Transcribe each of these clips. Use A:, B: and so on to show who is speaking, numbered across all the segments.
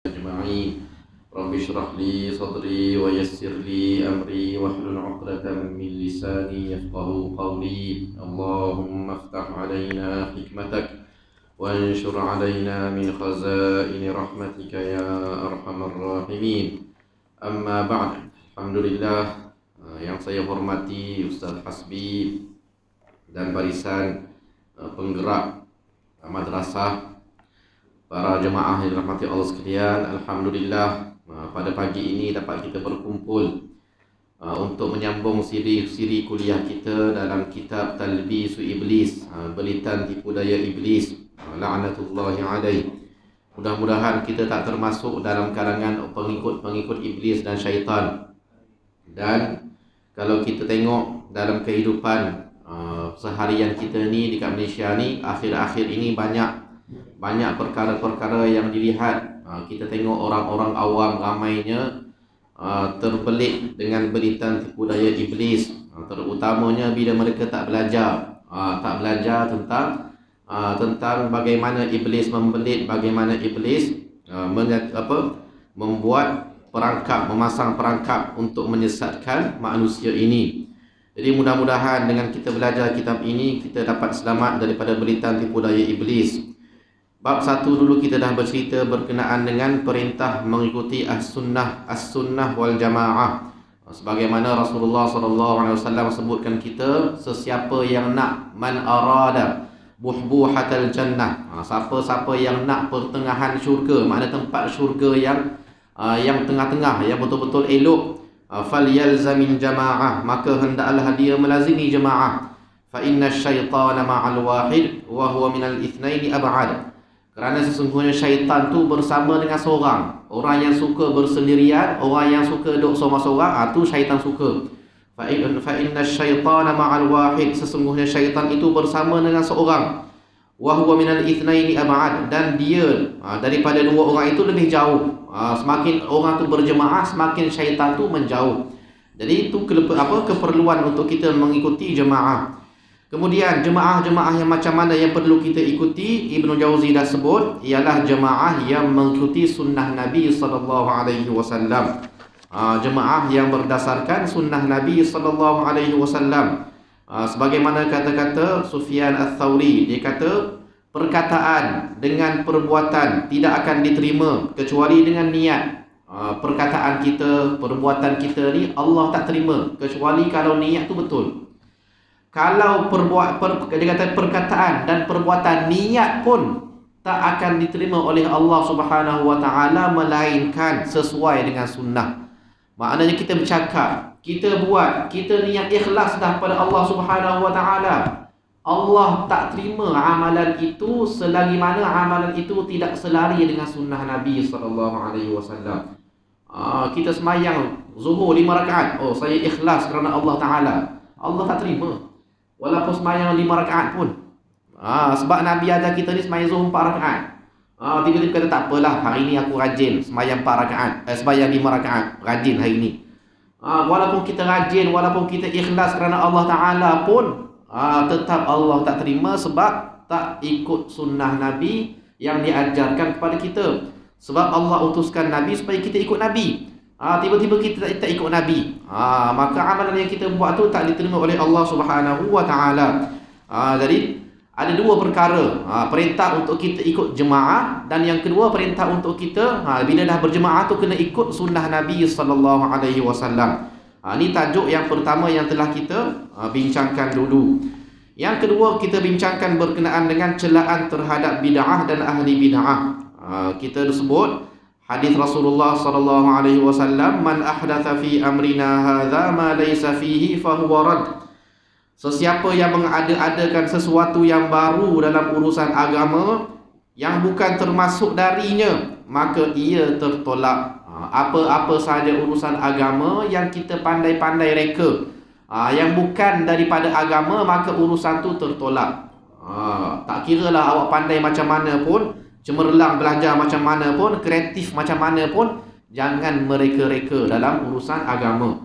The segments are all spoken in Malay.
A: أجمعين. رب اشرح لي صدري ويسر لي أمري واحلل عقدة من لساني يفقه قولي. اللهم افتح علينا حكمتك وانشر علينا من خزائن رحمتك يا أرحم الراحمين. Amma ba'd. Alhamdulillah, yang saya hormati Ustaz Hasbi dan barisan penggerak madrasah, para jemaah yang dirahmati Allah sekalian. Alhamdulillah, pada pagi ini dapat kita berkumpul untuk menyambung siri kuliah kita dalam kitab Talbisu Iblis, belitan tipu daya iblis, la'natullahi alaih. Mudah-mudahan kita tak termasuk dalam kalangan pengikut-pengikut iblis dan syaitan. Dan kalau kita tengok dalam kehidupan seharian kita ni dekat Malaysia ni, akhir-akhir ini banyak perkara-perkara yang dilihat. Kita tengok orang-orang awam ramainya terbelit dengan belitan tipu daya iblis, terutamanya bila mereka tak belajar tentang bagaimana iblis membelit, bagaimana iblis membuat perangkap, memasang perangkap untuk menyesatkan manusia ini. Jadi mudah-mudahan dengan kita belajar kitab ini, kita dapat selamat daripada belitan tipu daya iblis. Bab 1 dulu kita dah bercerita berkenaan dengan perintah mengikuti as-sunnah wal jamaah. Sebagaimana Rasulullah SAW sebutkan kita, sesiapa yang nak man arada buhbuhatal jannah, siapa-siapa yang nak pertengahan syurga, makna tempat syurga yang tengah-tengah, yang betul-betul elok, falyalzamin jamaah, maka hendaklah dia melazimi jamaah. Fa inna syaitana ma'al wahid wa huwa minal ithnaini ab'ad. Kerana sesungguhnya syaitan tu bersama dengan seorang. Orang yang suka bersendirian, orang yang suka duduk seorang-seorang, tu syaitan suka. Fa inna syaitana ma'al wahid, sesungguhnya syaitan itu bersama dengan seorang. Wa huwa minal ithnaini ab'ad, dan dia daripada dua orang itu lebih jauh. Semakin orang tu berjemaah, semakin syaitan tu menjauh. Jadi itu keperluan untuk kita mengikuti jemaah. Kemudian jemaah-jemaah yang macam mana yang perlu kita ikuti, Ibnu Jauzi dah sebut, ialah jemaah yang mengikuti sunnah Nabi SAW. Jemaah yang berdasarkan sunnah Nabi SAW. Sebagaimana kata-kata Sufyan Ats-Tsauri, dia kata perkataan dengan perbuatan tidak akan diterima kecuali dengan niat. Perkataan kita, perbuatan kita ni Allah tak terima kecuali kalau niat tu betul. Kalau dia kata perkataan dan perbuatan, niat pun tak akan diterima oleh Allah Subhanahu wa taala melainkan sesuai dengan sunnah. Maknanya kita bercakap, kita buat, kita niat ikhlas dah pada Allah Subhanahu wa taala, Allah tak terima amalan itu selagi mana amalan itu tidak selari dengan sunnah Nabi SAW. Kita semayang zuhur 5 rakaat, saya ikhlas kerana Allah Ta'ala, Allah tak terima walaupun semayang 5 rakaat pun. Sebab Nabi ajar kita ni semayang zuhur 4 rakaat. Tiba-tiba kata tak apalah, hari ni aku rajin semayang 4 rakaat, semayang 5 rakaat, rajin hari ni. Walaupun kita rajin, walaupun kita ikhlas kerana Allah Ta'ala pun, tetap Allah tak terima sebab tak ikut sunnah Nabi yang diajarkan kepada kita. Sebab Allah utuskan Nabi supaya kita ikut Nabi. Tiba-tiba kita tak ikut Nabi, maka amalan yang kita buat tu tak diterima oleh Allah Subhanahu wa taala. Jadi ada dua perkara, perintah untuk kita ikut jemaah, dan yang kedua perintah untuk kita bila dah berjemaah tu kena ikut sunnah Nabi sallallahu alaihi wasallam. Ini tajuk yang pertama yang telah kita bincangkan dulu. Yang kedua kita bincangkan berkenaan dengan celaan terhadap bid'ah dan ahli bid'ah. Kita sebut hadis Rasulullah sallallahu alaihi wasallam, man ahdatha fi amrina hadza ma laysa fihi fa huwa rad. Sesiapa yang mengada-adakan sesuatu yang baru dalam urusan agama yang bukan termasuk darinya, maka ia tertolak. Apa-apa sahaja urusan agama yang kita pandai-pandai reka, yang bukan daripada agama, maka urusan tu tertolak. Tak kiralah awak pandai macam mana pun, cemerlang belajar macam mana pun, kreatif macam mana pun, jangan mereka-reka dalam urusan agama.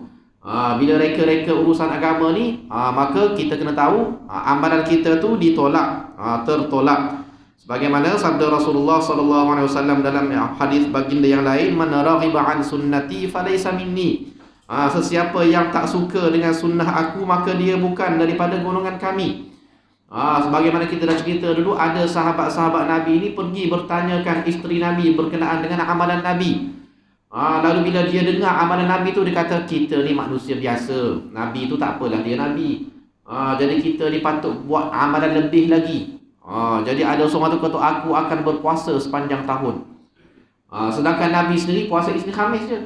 A: Bila reka-reka urusan agama ni, maka kita kena tahu amalan kita tu ditolak, tertolak. Sebagaimana sabda Rasulullah sallallahu alaihi wasallam dalam hadis baginda yang lain, man raghiba an sunnati falaysa minni. Sesiapa yang tak suka dengan sunnah aku, maka dia bukan daripada golongan kami. Sebagaimana kita dah cerita dulu, ada sahabat-sahabat Nabi ini pergi bertanyakan isteri Nabi berkenaan dengan amalan Nabi. Lalu bila dia dengar amalan Nabi tu, dia kata, kita ni manusia biasa, Nabi tu tak apalah dia Nabi. Jadi kita ni patut buat amalan lebih lagi. Jadi ada seorang tu kata, aku akan berpuasa sepanjang tahun. Sedangkan Nabi sendiri puasa Isnin Khamis je.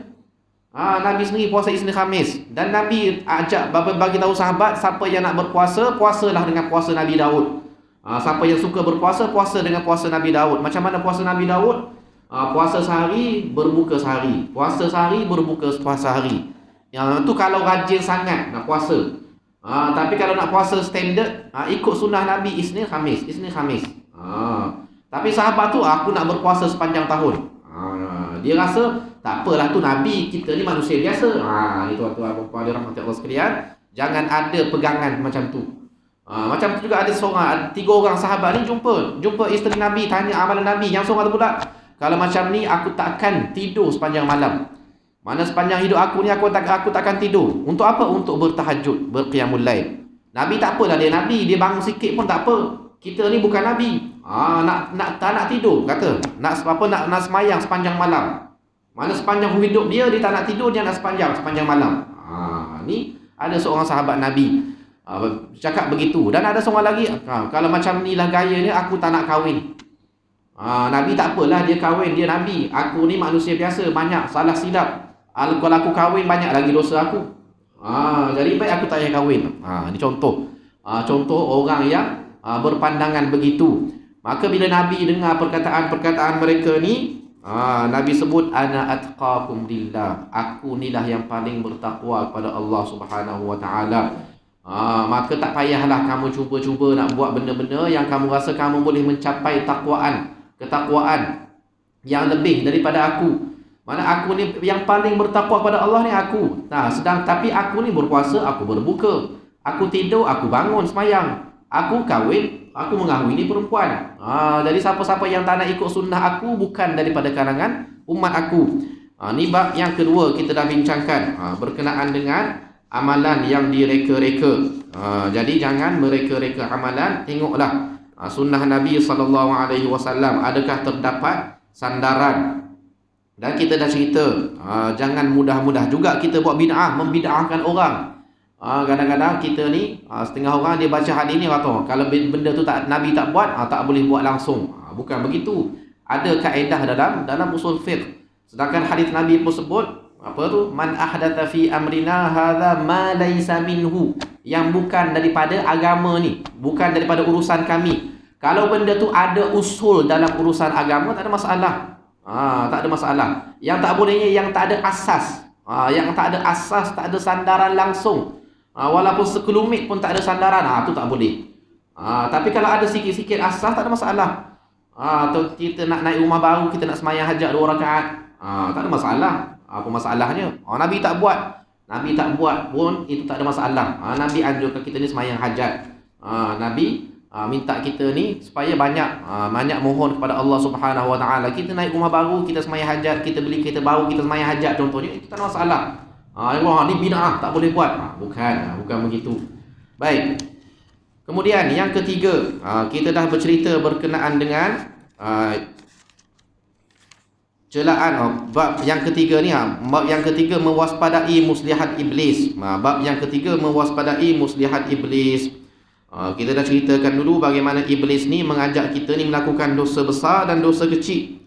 A: Nabi sendiri puasa Isnin Khamis. Dan Nabi ajak bagi tahu sahabat, siapa yang nak berpuasa, puasalah dengan puasa Nabi Daud. Siapa yang suka berpuasa, puasa dengan puasa Nabi Daud. Macam mana puasa Nabi Daud? Puasa sehari, berbuka sehari. Puasa sehari, berbuka sehari. Yang tu kalau rajin sangat nak puasa. Tapi kalau nak puasa standard, ikut sunnah Nabi Isnin Khamis. Tapi sahabat tu, aku nak berpuasa sepanjang tahun. Dia rasa tak apalah, tu Nabi, kita ni manusia biasa. Itu tuan-tuan dan puan dirahmati Allah sekalian, jangan ada pegangan macam tu. Macam tu juga ada seorang, 3 orang sahabat ni jumpa isteri Nabi, tanya amalan Nabi. Yang seorang tu pula, kalau macam ni aku takkan tidur sepanjang malam. Mana sepanjang hidup aku ni aku takkan tidur. Untuk apa? Untuk bertahajud, berqiyamul lail. Nabi tak apalah, dia Nabi, dia bangun sikit pun tak apa. Kita ni bukan Nabi. Tak nak tidur, kata. Nak semayang sepanjang malam. Mana sepanjang hidup dia tak nak tidur, dia nak sepanjang malam. Ni ada seorang sahabat Nabi cakap begitu. Dan ada seorang lagi, kalau macam ni lah gaya ni, aku tak nak kahwin. Nabi tak apalah, dia kahwin, dia Nabi. Aku ni manusia biasa, banyak salah silap. Kalau aku kahwin, banyak lagi dosa aku. Jadi baik aku tak payah kahwin. Ini contoh. Contoh orang yang berpandangan begitu. Maka bila Nabi dengar perkataan-perkataan mereka ni, Nabi sebut, ana atqakum lillah. Aku ni lah yang paling bertakwa kepada Allah Subhanahu wa taala. Maka tak payahlah kamu cuba-cuba nak buat benda-benda yang kamu rasa kamu boleh mencapai ketakwaan yang lebih daripada aku. Mana aku ni yang paling bertakwa kepada Allah ni aku. Tapi aku ni berpuasa, aku berbuka. Aku tidur, aku bangun semayang. Aku kahwin, aku mengahwini perempuan. Jadi siapa-siapa yang tak nak ikut sunnah aku, bukan daripada kalangan umat aku. Ni bab yang kedua kita dah bincangkan, berkenaan dengan amalan yang direka-reka. Jadi jangan mereka-reka amalan. Tengoklah sunnah Nabi SAW, adakah terdapat sandaran. Dan kita dah cerita, jangan mudah-mudah juga kita buat bid'ah, membid'ahkan orang. Kadang-kadang kita ni, setengah orang dia baca hadis ni kata, kalau benda tu Nabi tak buat, tak boleh buat langsung. Bukan begitu. Ada kaedah dalam usul fiqh. Sedangkan hadis Nabi pun sebut, apa tu? Man ahdatha fi amrina hadza ma laysa minhu. Yang bukan daripada agama ni, bukan daripada urusan kami. Kalau benda tu ada usul dalam urusan agama, tak ada masalah. Tak ada masalah. Yang tak bolehnya yang tak ada asas. Yang tak ada asas, tak ada sandaran langsung. Walaupun sekelumit pun tak ada sandaran, tu tak boleh. Tapi kalau ada sikit-sikit asas, tak ada masalah. Atau kita nak naik rumah baru, kita nak semayang hajat 2 rakaat, tak ada masalah. Apa masalahnya? Nabi tak buat. Nabi tak buat pun itu tak ada masalah. Nabi anjurkan kita ni semayang hajat. Nabi minta kita ni supaya banyak mohon kepada Allah Subhanahu wa taala. Kita naik rumah baru, kita semayang hajat, kita beli kereta baru, kita semayang hajat contohnya, itu tak ada masalah. Ni bid'ah, tak boleh buat. Bukan begitu. Baik. Kemudian yang ketiga, kita dah bercerita berkenaan dengan celaan. Bab yang ketiga ni, bab yang ketiga mewaspadai muslihat iblis. Bab yang ketiga mewaspadai muslihat iblis. Kita dah ceritakan dulu bagaimana iblis ni mengajak kita ni melakukan dosa besar dan dosa kecil.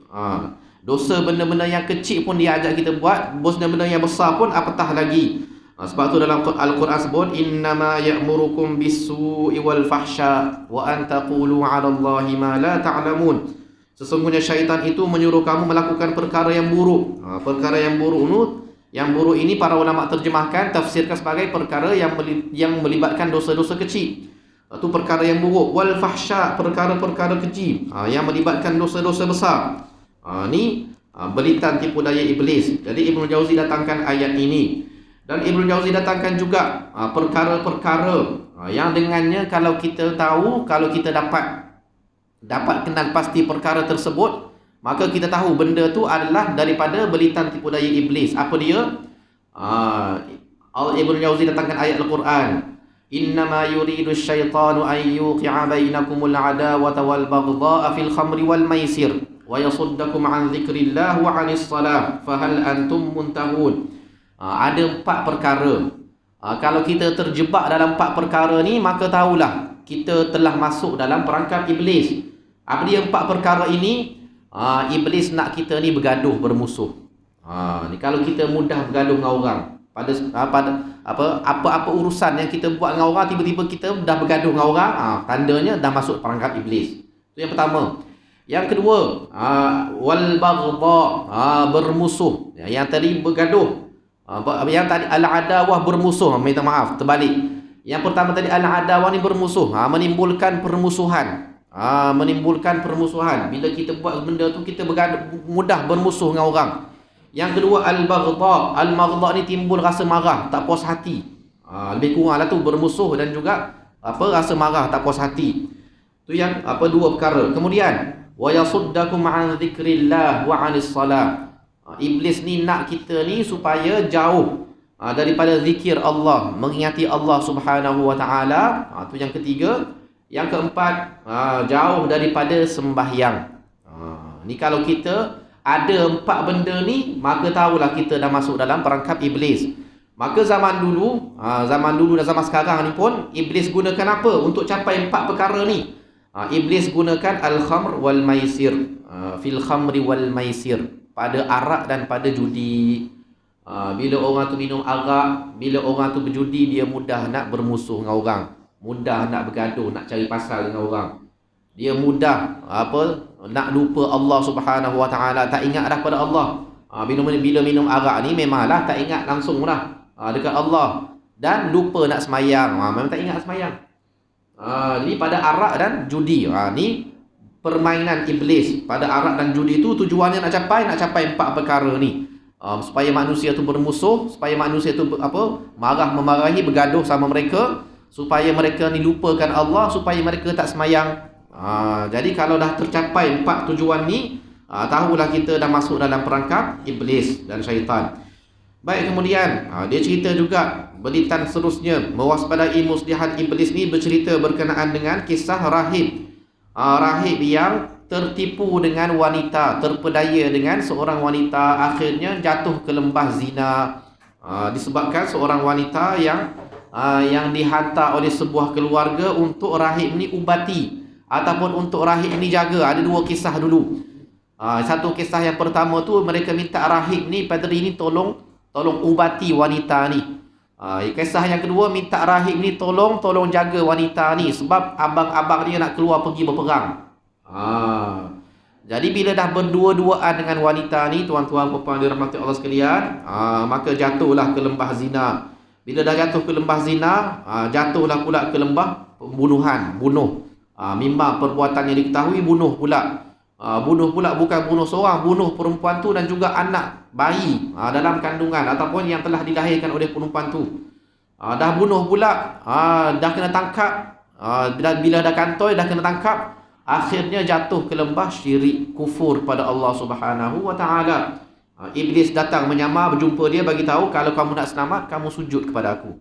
A: Dosa benda-benda yang kecil pun dia ajak kita buat, benda-benda yang besar pun apatah lagi. Sebab tu dalam Al-Quran sebut, innama ya'murukum bis-su'i wal fahsya wa an taqulu 'ala Allahi ma la ta'lamun. Sesungguhnya syaitan itu menyuruh kamu melakukan perkara yang buruk. Perkara yang buruk ini para ulama terjemahkan, tafsirkan sebagai perkara yang melibatkan dosa-dosa kecil. Itu perkara yang buruk. Wal fahsya, perkara-perkara keji yang melibatkan dosa-dosa besar. Ni belitan tipu daya iblis. Jadi Ibnu Jauzi datangkan ayat ini. Dan Ibnu Jauzi datangkan juga perkara-perkara yang dengannya kalau kita tahu, kalau kita dapat dapat kenal pasti perkara tersebut, maka kita tahu benda tu adalah daripada belitan tipu daya iblis. Apa dia? Allah Ibnu Jauzi datangkan ayat Al-Quran. Innama yuridu syaitanu an yuqi'a bainakumul adawata wal baghdha'a fil khamri wal maisir wa yasuddakum an dzikrillah wa 'anis salah fahal antum muntahun. Ada 4 perkara. Kalau kita terjebak dalam 4 perkara ni, maka tahulah kita telah masuk dalam perangkap iblis. Apa dia 4 perkara ini? Iblis nak kita ni bergaduh, bermusuh. Ni kalau kita mudah bergaduh dengan orang, pada apa-apa urusan yang kita buat dengan orang, tiba-tiba kita dah bergaduh dengan orang, tandanya dah masuk perangkap iblis. Itu yang pertama. Yang kedua, wal baghdha, bermusuh. Yang tadi bergaduh. Yang tadi al-adawah, bermusuh. Minta maaf, terbalik. Yang pertama tadi al-adawah ni bermusuh, menimbulkan permusuhan. Menimbulkan permusuhan. Bila kita buat benda tu, kita mudah bermusuh dengan orang. Yang kedua al-baghdha. Al-baghdha ni timbul rasa marah, tak puas hati. Lebih kurang lah tu, bermusuh dan juga rasa marah, tak puas hati. Tu yang 2 perkara. Kemudian wa yasuddakum an dzikrillah wa 'anis salah. Iblis ni nak kita ni supaya jauh daripada zikir Allah, mengingati Allah Subhanahu wa taala. Tu yang ketiga. Yang keempat, jauh daripada sembahyang. Ni kalau kita ada 4 benda ni, maka tahulah kita dah masuk dalam perangkap iblis. Maka zaman dulu dan zaman sekarang ni pun, iblis gunakan apa untuk capai 4 perkara ni? Iblis gunakan al-khamr wal maisir, fil khamri wal maisir, pada arak dan pada judi. Bila orang tu minum arak, bila orang tu berjudi, dia mudah nak bermusuh dengan orang, mudah nak bergaduh, nak cari pasal dengan orang. Dia mudah nak lupa Allah Subhanahu wa taala, tak ingat dah pada Allah. Bila minum arak ni memanglah tak ingat langsung dah dekat Allah, dan lupa nak semayang. Memang tak ingat semayang. Jadi pada arak dan judi, ni permainan iblis. Pada arak dan judi tu tujuannya nak capai 4 perkara ni. Supaya manusia tu bermusuh, supaya manusia tu marah, memarahi, bergaduh sama mereka, supaya mereka ni lupakan Allah, supaya mereka tak semayang. Jadi kalau dah tercapai 4 tujuan ni, tahulah kita dah masuk dalam perangkap iblis dan syaitan. Baik, kemudian dia cerita juga belitan seterusnya, mewaspadai muslihat iblis ni, bercerita berkenaan dengan kisah rahib. Rahib yang tertipu dengan wanita, terpedaya dengan seorang wanita, akhirnya jatuh ke lembah zina. Disebabkan seorang wanita yang dihantar oleh sebuah keluarga untuk rahib ni ubati, ataupun untuk rahib ni jaga. Ada 2 kisah dulu. Satu kisah yang pertama tu, mereka minta rahib ni, padri ni tolong ubati wanita ni. Kisah yang kedua, minta rahib ni tolong jaga wanita ni, sebab abang-abang dia nak keluar pergi berperang. Jadi bila dah berdua-duaan dengan wanita ni, tuan-tuan puan-puan dirahmati Allah sekalian, maka jatuhlah ke lembah zina. Bila dah jatuh ke lembah zina, jatuhlah pula ke lembah pembunuhan, bunuh. Memang perbuatannya diketahui, bunuh pula. Bunuh pula, bukan bunuh seorang, bunuh perempuan tu dan juga anak bayi dalam kandungan ataupun yang telah dilahirkan oleh perempuan tu. Dah bunuh pula, dah kena tangkap. Bila dah kantoi, dah kena tangkap, akhirnya jatuh ke lembah syirik, kufur pada Allah Subhanahu wa taala. Iblis datang menyamar, berjumpa dia, bagi tahu kalau kamu nak selamat, kamu sujud kepada aku.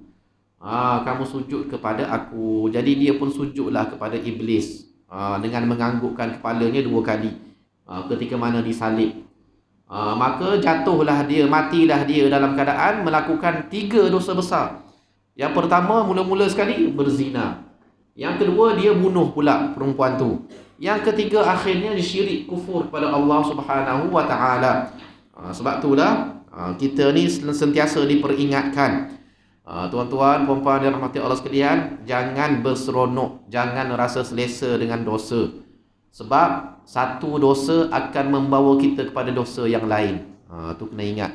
A: Kamu sujud kepada aku. Jadi dia pun sujudlah kepada iblis, dengan menganggukkan kepalanya 2 kali ketika mana disalib. Maka jatuhlah dia, matilah dia dalam keadaan melakukan 3 dosa besar. Yang pertama, mula-mula sekali berzina. Yang kedua, dia bunuh pula perempuan tu. Yang ketiga, akhirnya disyirik, kufur kepada Allah Subhanahu wa taala. Sebab itulah kita ni sentiasa diperingatkan, tuan-tuan, puan-puan yang dirahmati Allah sekalian, jangan berseronok, jangan rasa selesa dengan dosa. Sebab satu dosa akan membawa kita kepada dosa yang lain. Tu kena ingat.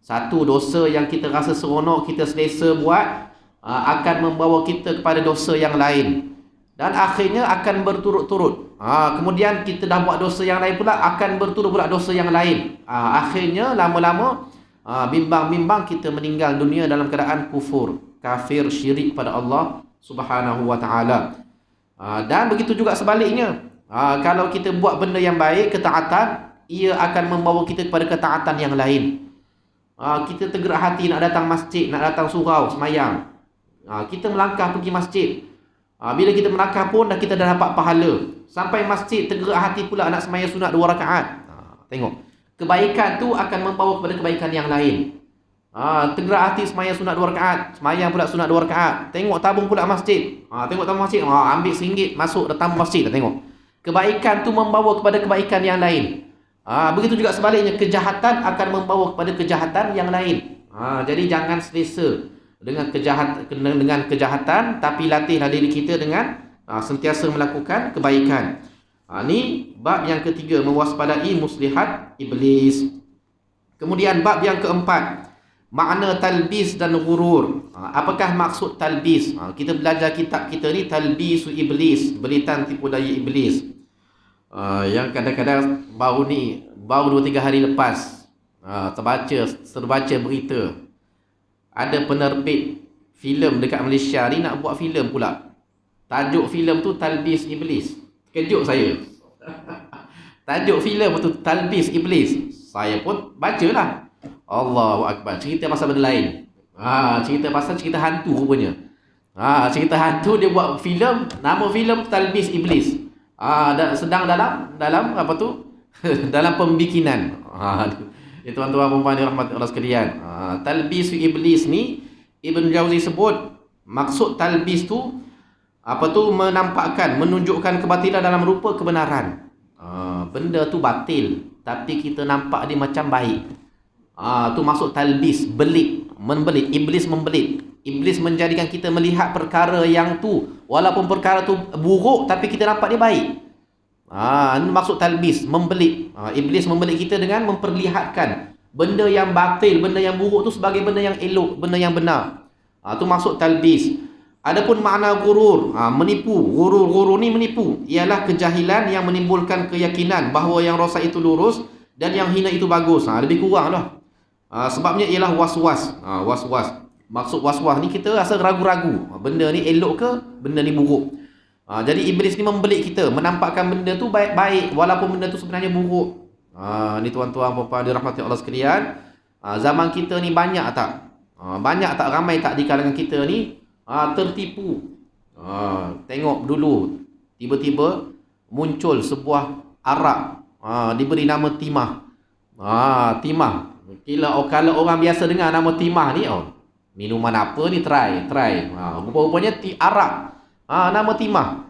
A: Satu dosa yang kita rasa seronok, kita selesa buat, akan membawa kita kepada dosa yang lain. Dan akhirnya akan berturut-turut. Kemudian kita dah buat dosa yang lain pula, akan berturut pula dosa yang lain. Akhirnya lama-lama, bimbang-bimbang kita meninggal dunia dalam keadaan kufur, kafir, syirik pada Allah Subhanahu wa taala. Dan begitu juga sebaliknya, Kalau kita buat benda yang baik, ketaatan, ia akan membawa kita kepada ketaatan yang lain. Kita tergerak hati nak datang masjid, nak datang surau, semayang. Kita melangkah pergi masjid. Bila kita melangkah pun kita dah dapat pahala. Sampai masjid tergerak hati pula nak semayang sunat 2 rakaat. Tengok. Kebaikan tu akan membawa kepada kebaikan yang lain. Tergerak hati semayang sunat 2 rakaat, semayang pula sunat 2 rakaat. Tengok tabung pula masjid. Tengok tabung masjid, ambil RM1 masuk datang masjid. Tengok. Kebaikan tu membawa kepada kebaikan yang lain. Begitu juga sebaliknya, kejahatan akan membawa kepada kejahatan yang lain. Jadi jangan selesa dengan kejahatan, tapi latihlah diri kita dengan sentiasa melakukan kebaikan. Ni bab yang ketiga, mewaspadai muslihat iblis. Kemudian bab yang keempat, makna talbis dan ghurur. Apakah maksud talbis? Kita belajar kitab kita ni, Talbisu Iblis, belitan tipu daya iblis. Yang kadang-kadang baru 2-3 hari lepas terbaca berita ada penerbit filem dekat Malaysia ni nak buat filem pula. Tajuk filem tu Talbis Iblis. Kejut saya. Tajuk filem tu Talbis Iblis. Saya pun bacalah. Allahu Akbar. Cerita pasal benda lain. Cerita hantu rupanya. Cerita hantu, dia buat filem, nama filem Talbis Iblis. Sedang dalam apa tu? Dalam pembikinan. Tuan-tuan puan-puan dirahmati Allah sekalian. Talbis Iblis ni Ibn Jauzi sebut maksud talbis tu menampakkan, menunjukkan kebatilan dalam rupa kebenaran. Benda tu batil tapi kita nampak dia macam baik. Tu maksud talbis, membelit. Iblis membelit. Iblis menjadikan kita melihat perkara yang tu, walaupun perkara tu buruk tapi kita nampak dia baik. Ini maksud talbis, membelit. Iblis membelit kita dengan memperlihatkan benda yang batil, benda yang buruk tu sebagai benda yang elok, benda yang benar. Tu maksud talbis. Adapun makna gurur, menipu. Gurur ni menipu. Ialah kejahilan yang menimbulkan keyakinan bahawa yang rosak itu lurus dan yang hina itu bagus. Lebih kurang lah. Sebabnya ialah was-was. Maksud was-was ni kita rasa ragu-ragu. Benda ni elok ke? Benda ni buruk. Jadi iblis ni membelit kita, menampakkan benda tu baik-baik walaupun benda tu sebenarnya buruk. Ni tuan-tuan puan-puan dirahmati Allah sekalian. Zaman kita ni banyak tak ramai tak di kalangan kita ni tertipu. Tengok dulu tiba-tiba muncul sebuah arak, diberi nama timah. Timah. Kalau orang biasa dengar nama timah ni, minuman apa ni, try. Rupa-rupanya arak. Nama timah.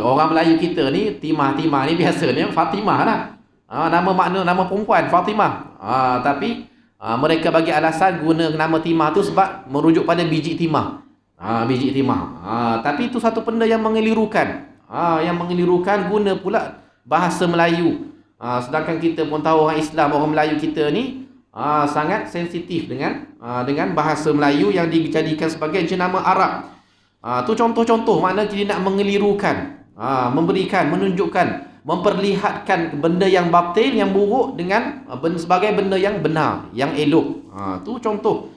A: Orang Melayu kita ni timah ni biasanya Fatimah lah. Nama perempuan Fatimah. Tapi mereka bagi alasan guna nama timah tu sebab merujuk pada biji timah. Biji timah. Tapi itu satu benda yang mengelirukan. Guna pula bahasa Melayu. Sedangkan kita pun tahu orang Islam, orang Melayu kita ni sangat sensitif dengan bahasa Melayu yang dijadikan sebagai jenama Arab. Tu contoh-contoh makna dia nak mengelirukan, memberikan, menunjukkan, memperlihatkan benda yang batil, yang buruk dengan sebagai benda yang benar, yang elok. Tu contoh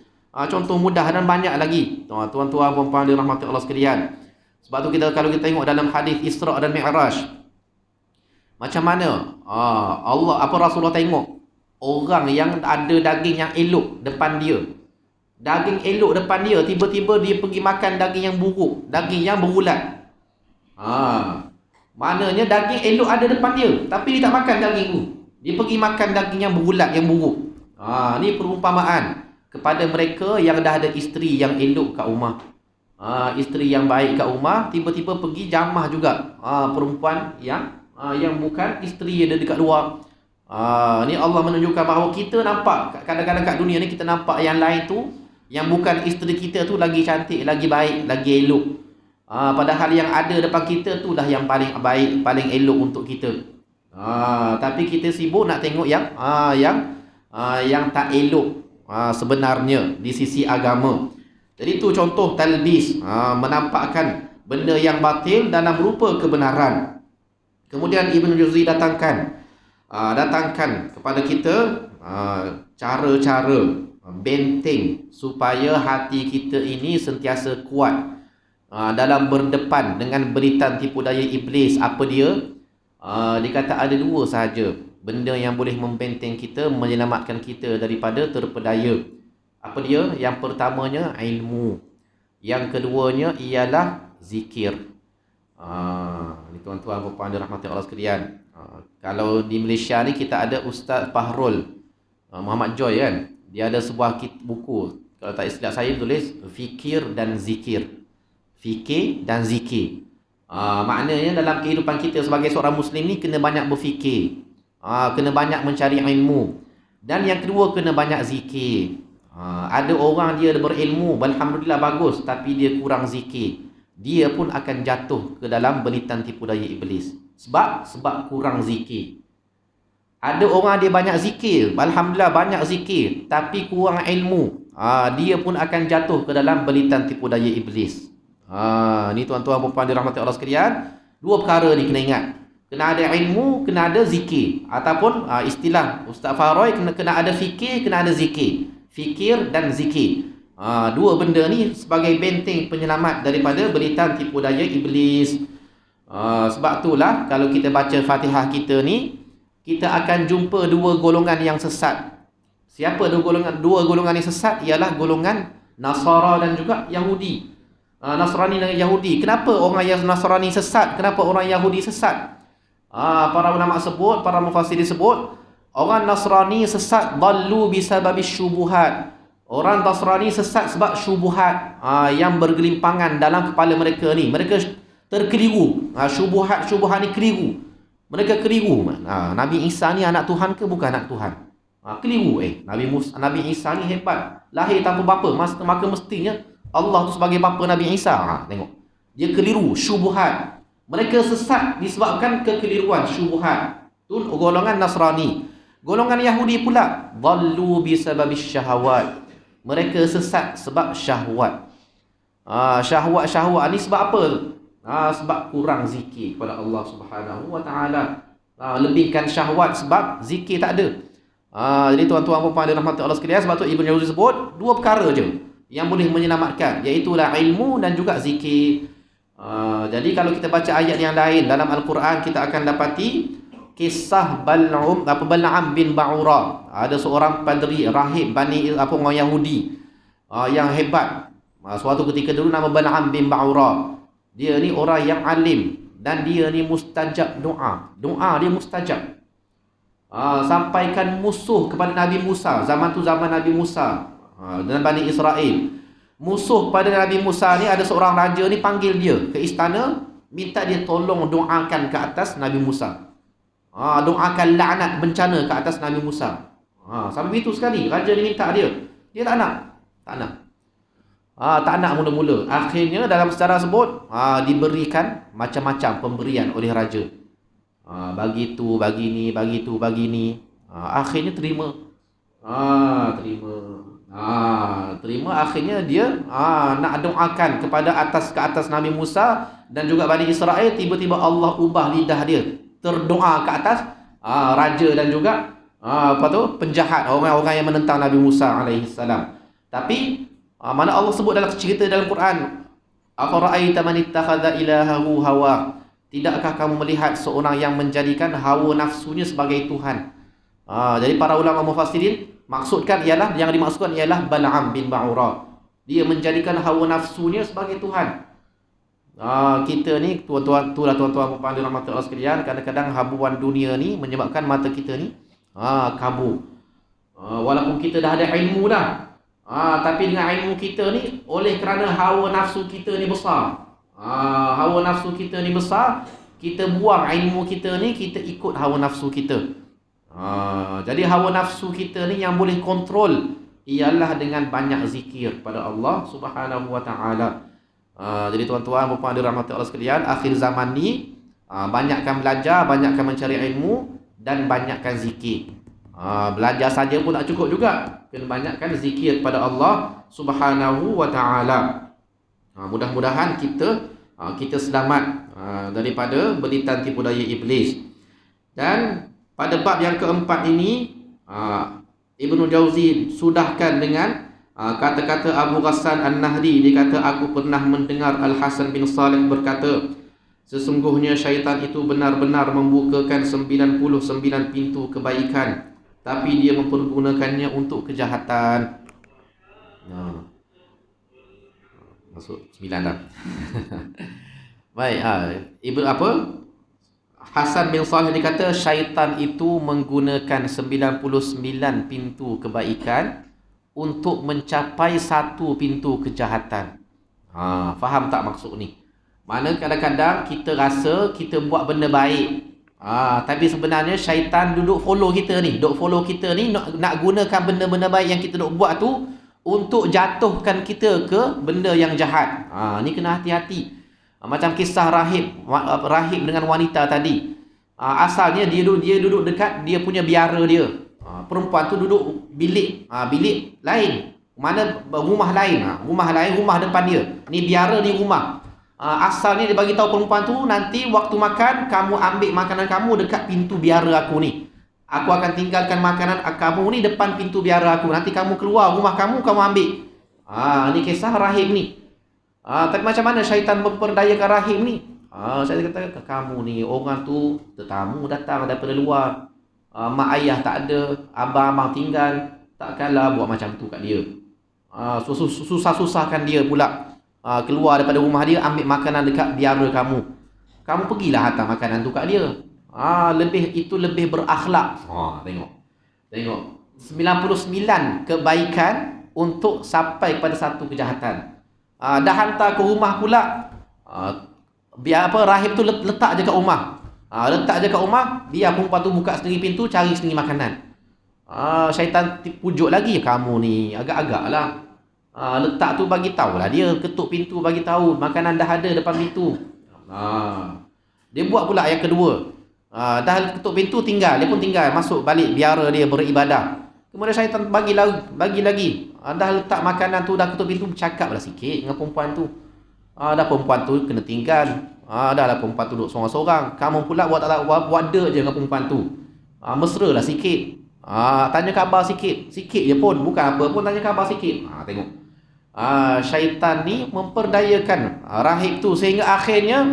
A: mudah dan banyak lagi. Tuan-tuan puan-puan dirahmati Allah sekalian. Sebab tu kalau kita tengok dalam hadis Isra dan Mi'raj, macam mana Rasulullah tengok orang yang ada daging yang elok depan dia. Daging elok depan dia, tiba-tiba dia pergi makan daging yang buruk, daging yang berulat. Maknanya daging elok ada depan dia, tapi dia tak makan daging tu. Dia pergi makan daging yang berulat, yang buruk. Ni perumpamaan kepada mereka yang dah ada isteri yang elok kat rumah. Isteri yang baik kat rumah, tiba-tiba pergi jamah juga perempuan yang bukan isteri dia dekat luar. Ni Allah menunjukkan bahawa kita nampak kadang-kadang kat dunia ni kita nampak yang lain tu, yang bukan isteri kita tu lagi cantik, lagi baik, lagi elok. Padahal yang ada depan kita tu dah yang paling baik, paling elok untuk kita. Tapi kita sibuk nak tengok yang tak elok sebenarnya di sisi agama. Jadi itu contoh talbis, menampakkan benda yang batil dalam rupa kebenaran. Kemudian Ibn Jauzi datangkan kepada kita cara-cara benteng supaya hati kita ini sentiasa kuat. dalam berdepan dengan beritan tipu daya iblis. Apa dia? Dia kata ada dua sahaja benda yang boleh membenteng kita, menyelamatkan kita daripada terpedaya. Apa dia? Yang pertamanya ilmu. Yang keduanya ialah zikir. Ni tuan-tuan puan-puan dirahmati Allah sekalian. Kalau di Malaysia ni kita ada Ustaz Fahrul Muhammad Joy kan. Dia ada sebuah buku, kalau tak silap saya tulis Fikir dan Zikir. Fikir dan zikir. Maknanya dalam kehidupan kita sebagai seorang Muslim ni kena banyak berfikir, kena banyak mencari ilmu, dan yang kedua kena banyak zikir. Ada orang dia berilmu, alhamdulillah bagus, tapi dia kurang zikir, dia pun akan jatuh ke dalam belitan tipu daya iblis. Sebab kurang zikir. Ada orang dia banyak zikir, alhamdulillah banyak zikir, tapi kurang ilmu, dia pun akan jatuh ke dalam belitan tipu daya iblis. Ni tuan-tuan puan-puan dirahmati Allah sekalian, dua perkara ni kena ingat. Kena ada ilmu, kena ada zikir. Ataupun istilah Ustaz Faroy, kena ada fikir, kena ada zikir. Fikir dan zikir. Dua benda ni sebagai benteng penyelamat daripada belitan tipu daya iblis. Sebab itulah kalau kita baca Fatihah kita ni, kita akan jumpa dua golongan yang sesat. Siapa dua golongan yang sesat? Ialah golongan Nasara dan juga Yahudi. Nasrani dan Yahudi. Kenapa orang yang Nasrani sesat? Kenapa orang Yahudi sesat? Para ulama sebut, para mufassir sebut, orang Nasrani sesat dallu bisababis syubuhat. Orang Nasrani sesat sebab syubuhat yang bergelimpangan dalam kepala mereka ni. Mereka terkeliru. Syubuhat ni keliru. Mereka keliru. Nabi Isa ni anak Tuhan ke bukan anak Tuhan? Keliru. Nabi Isa ni hebat, lahir tanpa bapa, maka mestinya Allah tu sebagai bapa Nabi Isa. Tengok, dia keliru, syubuhat. Mereka sesat disebabkan kekeliruan, syubuhat. Tu golongan Nasrani. Golongan Yahudi pula, dhallu bisababis syahawat. Mereka sesat sebab syahwat. Syahwat ni sebab apa? Sebab kurang zikir kepada Allah Subhanahu wa taala. Lebihkan syahwat sebab zikir tak ada. Jadi tuan-tuan puan-puan dirahmati Allah sekalian, sebab tu Ibn Jauzi sebut dua perkara je yang boleh menyelamatkan, iaitu ilmu dan juga zikir. Jadi kalau kita baca ayat yang lain dalam Al-Quran, kita akan dapati kisah Bal'am bin Ba'ura. Ada seorang padri rahib orang Yahudi yang hebat. Suatu ketika dulu nama Bal'am bin Ba'ura. Dia ni orang yang alim dan dia ni mustajab doa. Doa dia mustajab. Sampaikan musuh kepada Nabi Musa. Zaman tu zaman Nabi Musa dan Bani Israel. Musuh pada Nabi Musa ni, ada seorang raja ni panggil dia ke istana, minta dia tolong doakan ke atas Nabi Musa. Doakan laknat, bencana ke atas Nabi Musa. Sampai itu sekali raja ni minta dia. Dia tak nak. Tak nak mula-mula. Akhirnya dalam sejarah sebut diberikan macam-macam pemberian oleh raja. Bagi tu, bagi ni, bagi tu, bagi ni. Akhirnya terima. Terima. Akhirnya dia nak doakan ke atas Nabi Musa dan juga Bani Israel. Tiba-tiba Allah ubah lidah dia, terdoa ke atas raja dan juga penjahat, orang-orang yang menentang Nabi Musa alaihissalam. Tapi mana Allah sebut dalam cerita dalam Quran, afara'aita man ittakhadha ilahahu hawa. Tidakkah kamu melihat seorang yang menjadikan hawa nafsunya sebagai Tuhan? Jadi para ulama mufassirin yang dimaksudkan ialah Bal'am bin Ba'ura. Dia menjadikan hawa nafsunya sebagai Tuhan. Kita ni tuan-tuan puan-puan dirahmati Allah sekalian, kadang-kadang habuan dunia ni menyebabkan mata kita ni kabur. Walaupun kita dah ada ilmu dah, tapi dengan ilmu kita ni, oleh kerana hawa nafsu kita ni besar, kita buang ilmu kita ni, kita ikut hawa nafsu kita. Jadi hawa nafsu kita ni yang boleh kontrol ialah dengan banyak zikir pada Allah Subhanahu wa taala. Jadi tuan-tuan puan-puan dirahmati Allah sekalian, akhir zaman ni banyakkan belajar, banyakkan mencari ilmu dan banyakkan zikir. Belajar saja pun tak cukup juga, kena banyakkan zikir pada Allah Subhanahu wa taala. Mudah-mudahan kita selamat daripada belitan tipu daya iblis. Dan pada bab yang keempat ini, Ibnu Jauzi sudahkan dengan Kata-kata Abu Ghassan An-Nahdi, dia kata, aku pernah mendengar Al-Hasan bin Saleh berkata, sesungguhnya syaitan itu benar-benar membukakan 99 pintu kebaikan, tapi dia mempergunakannya untuk kejahatan. Masuk 9 dah. Baik, Hasan bin Saleh dikata syaitan itu menggunakan 99 pintu kebaikan untuk mencapai satu pintu kejahatan. Faham tak maksud ni? Mana kadang-kadang kita rasa kita buat benda baik, tapi sebenarnya syaitan duduk follow kita ni, nak gunakan benda-benda baik yang kita duk buat tu untuk jatuhkan kita ke benda yang jahat. Ni kena hati-hati. Macam kisah rahib dengan wanita tadi. Asalnya dia duduk dekat dia punya biara dia. Perempuan tu duduk bilik lain. Mana rumah lain, rumah depan dia. Ni biara, ni rumah. Asalnya dia bagi tahu perempuan tu, nanti waktu makan kamu ambil makanan kamu dekat pintu biara aku ni. Aku akan tinggalkan makanan kamu ni depan pintu biara aku. Nanti kamu keluar rumah kamu ambil. Ni kisah rahib ni. Tapi macam mana syaitan memperdayakan rahim ni? Saya kata, kamu ni orang tu tetamu datang daripada luar, mak ayah tak ada, abang-abang tinggal, takkanlah buat macam tu kat dia. Susah-susahkan dia pula keluar daripada rumah dia, ambil makanan dekat biara kamu. Kamu pergilah hantar makanan tu kat dia. Itu lebih berakhlak. Tengok 99 kebaikan untuk sampai pada satu kejahatan. Dah hantar ke rumah pula, biar rahib tu letak je kat rumah. Biar perempuan tu buka sendiri pintu, cari sendiri makanan. Syaitan pujuk lagi, kamu ni agak-agak lah. Letak tu bagi tahulah dia, ketuk pintu bagi tahu makanan dah ada depan pintu. Dia buat pula yang kedua. Dah ketuk pintu, dia pun tinggal masuk balik biara dia beribadah. Kemudian syaitan bagi lagi. Dah letak makanan tu, dah ketuk pintu, bercakaplah sikit dengan perempuan tu. Dah perempuan tu kena tinggal. Dah lah perempuan tu duduk sorang-sorang. Kamu pula buat je dengan perempuan tu. Mesra lah sikit. Tanya khabar sikit. Sikit je pun, bukan apa pun, tanya khabar sikit. Tengok. Syaitan ni memperdayakan rahib tu sehingga akhirnya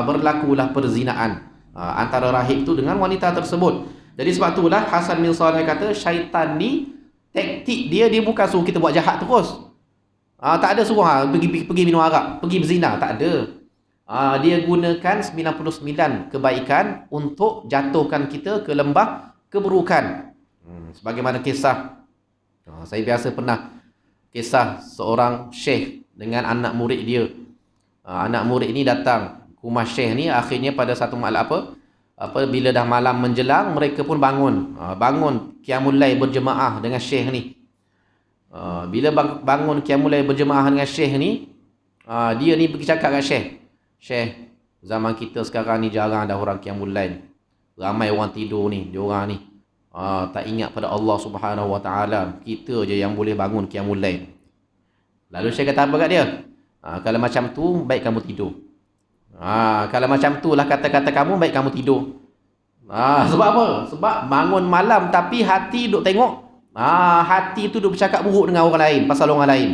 A: berlakulah perzinaan antara rahib tu dengan wanita tersebut. Jadi sebab itulah Hasan bin Saleh kata syaitan ni taktik dia bukan suruh kita buat jahat terus. Tak ada suruh pergi minum arak, pergi berzina, tak ada. Dia gunakan 99 kebaikan untuk jatuhkan kita ke lembah keburukan. Sebagaimana kisah, saya biasa pernah kisah seorang syekh dengan anak murid dia. Anak murid ni datang ke rumah syekh ni, akhirnya pada satu malam bila dah malam menjelang, mereka pun bangun qiyamul lail berjemaah dengan syekh ni. Bila bangun qiyamul lail berjemaah dengan syekh ni, dia ni pergi cakap kat syekh, zaman kita sekarang ni jarang ada orang qiyamul lail. Ramai orang tidur ni, diorang ni tak ingat pada Allah Subhanahu Wa Taala. Kita je yang boleh bangun qiyamul lail. Lalu syekh kata apa kat dia? Kalau macam tu baik kamu tidur. Kalau macam tu lah kata-kata kamu, baik kamu tidur. Sebab apa? Sebab bangun malam tapi hati duk tengok. Hati tu duk bercakap buruk dengan orang lain, pasal orang lain.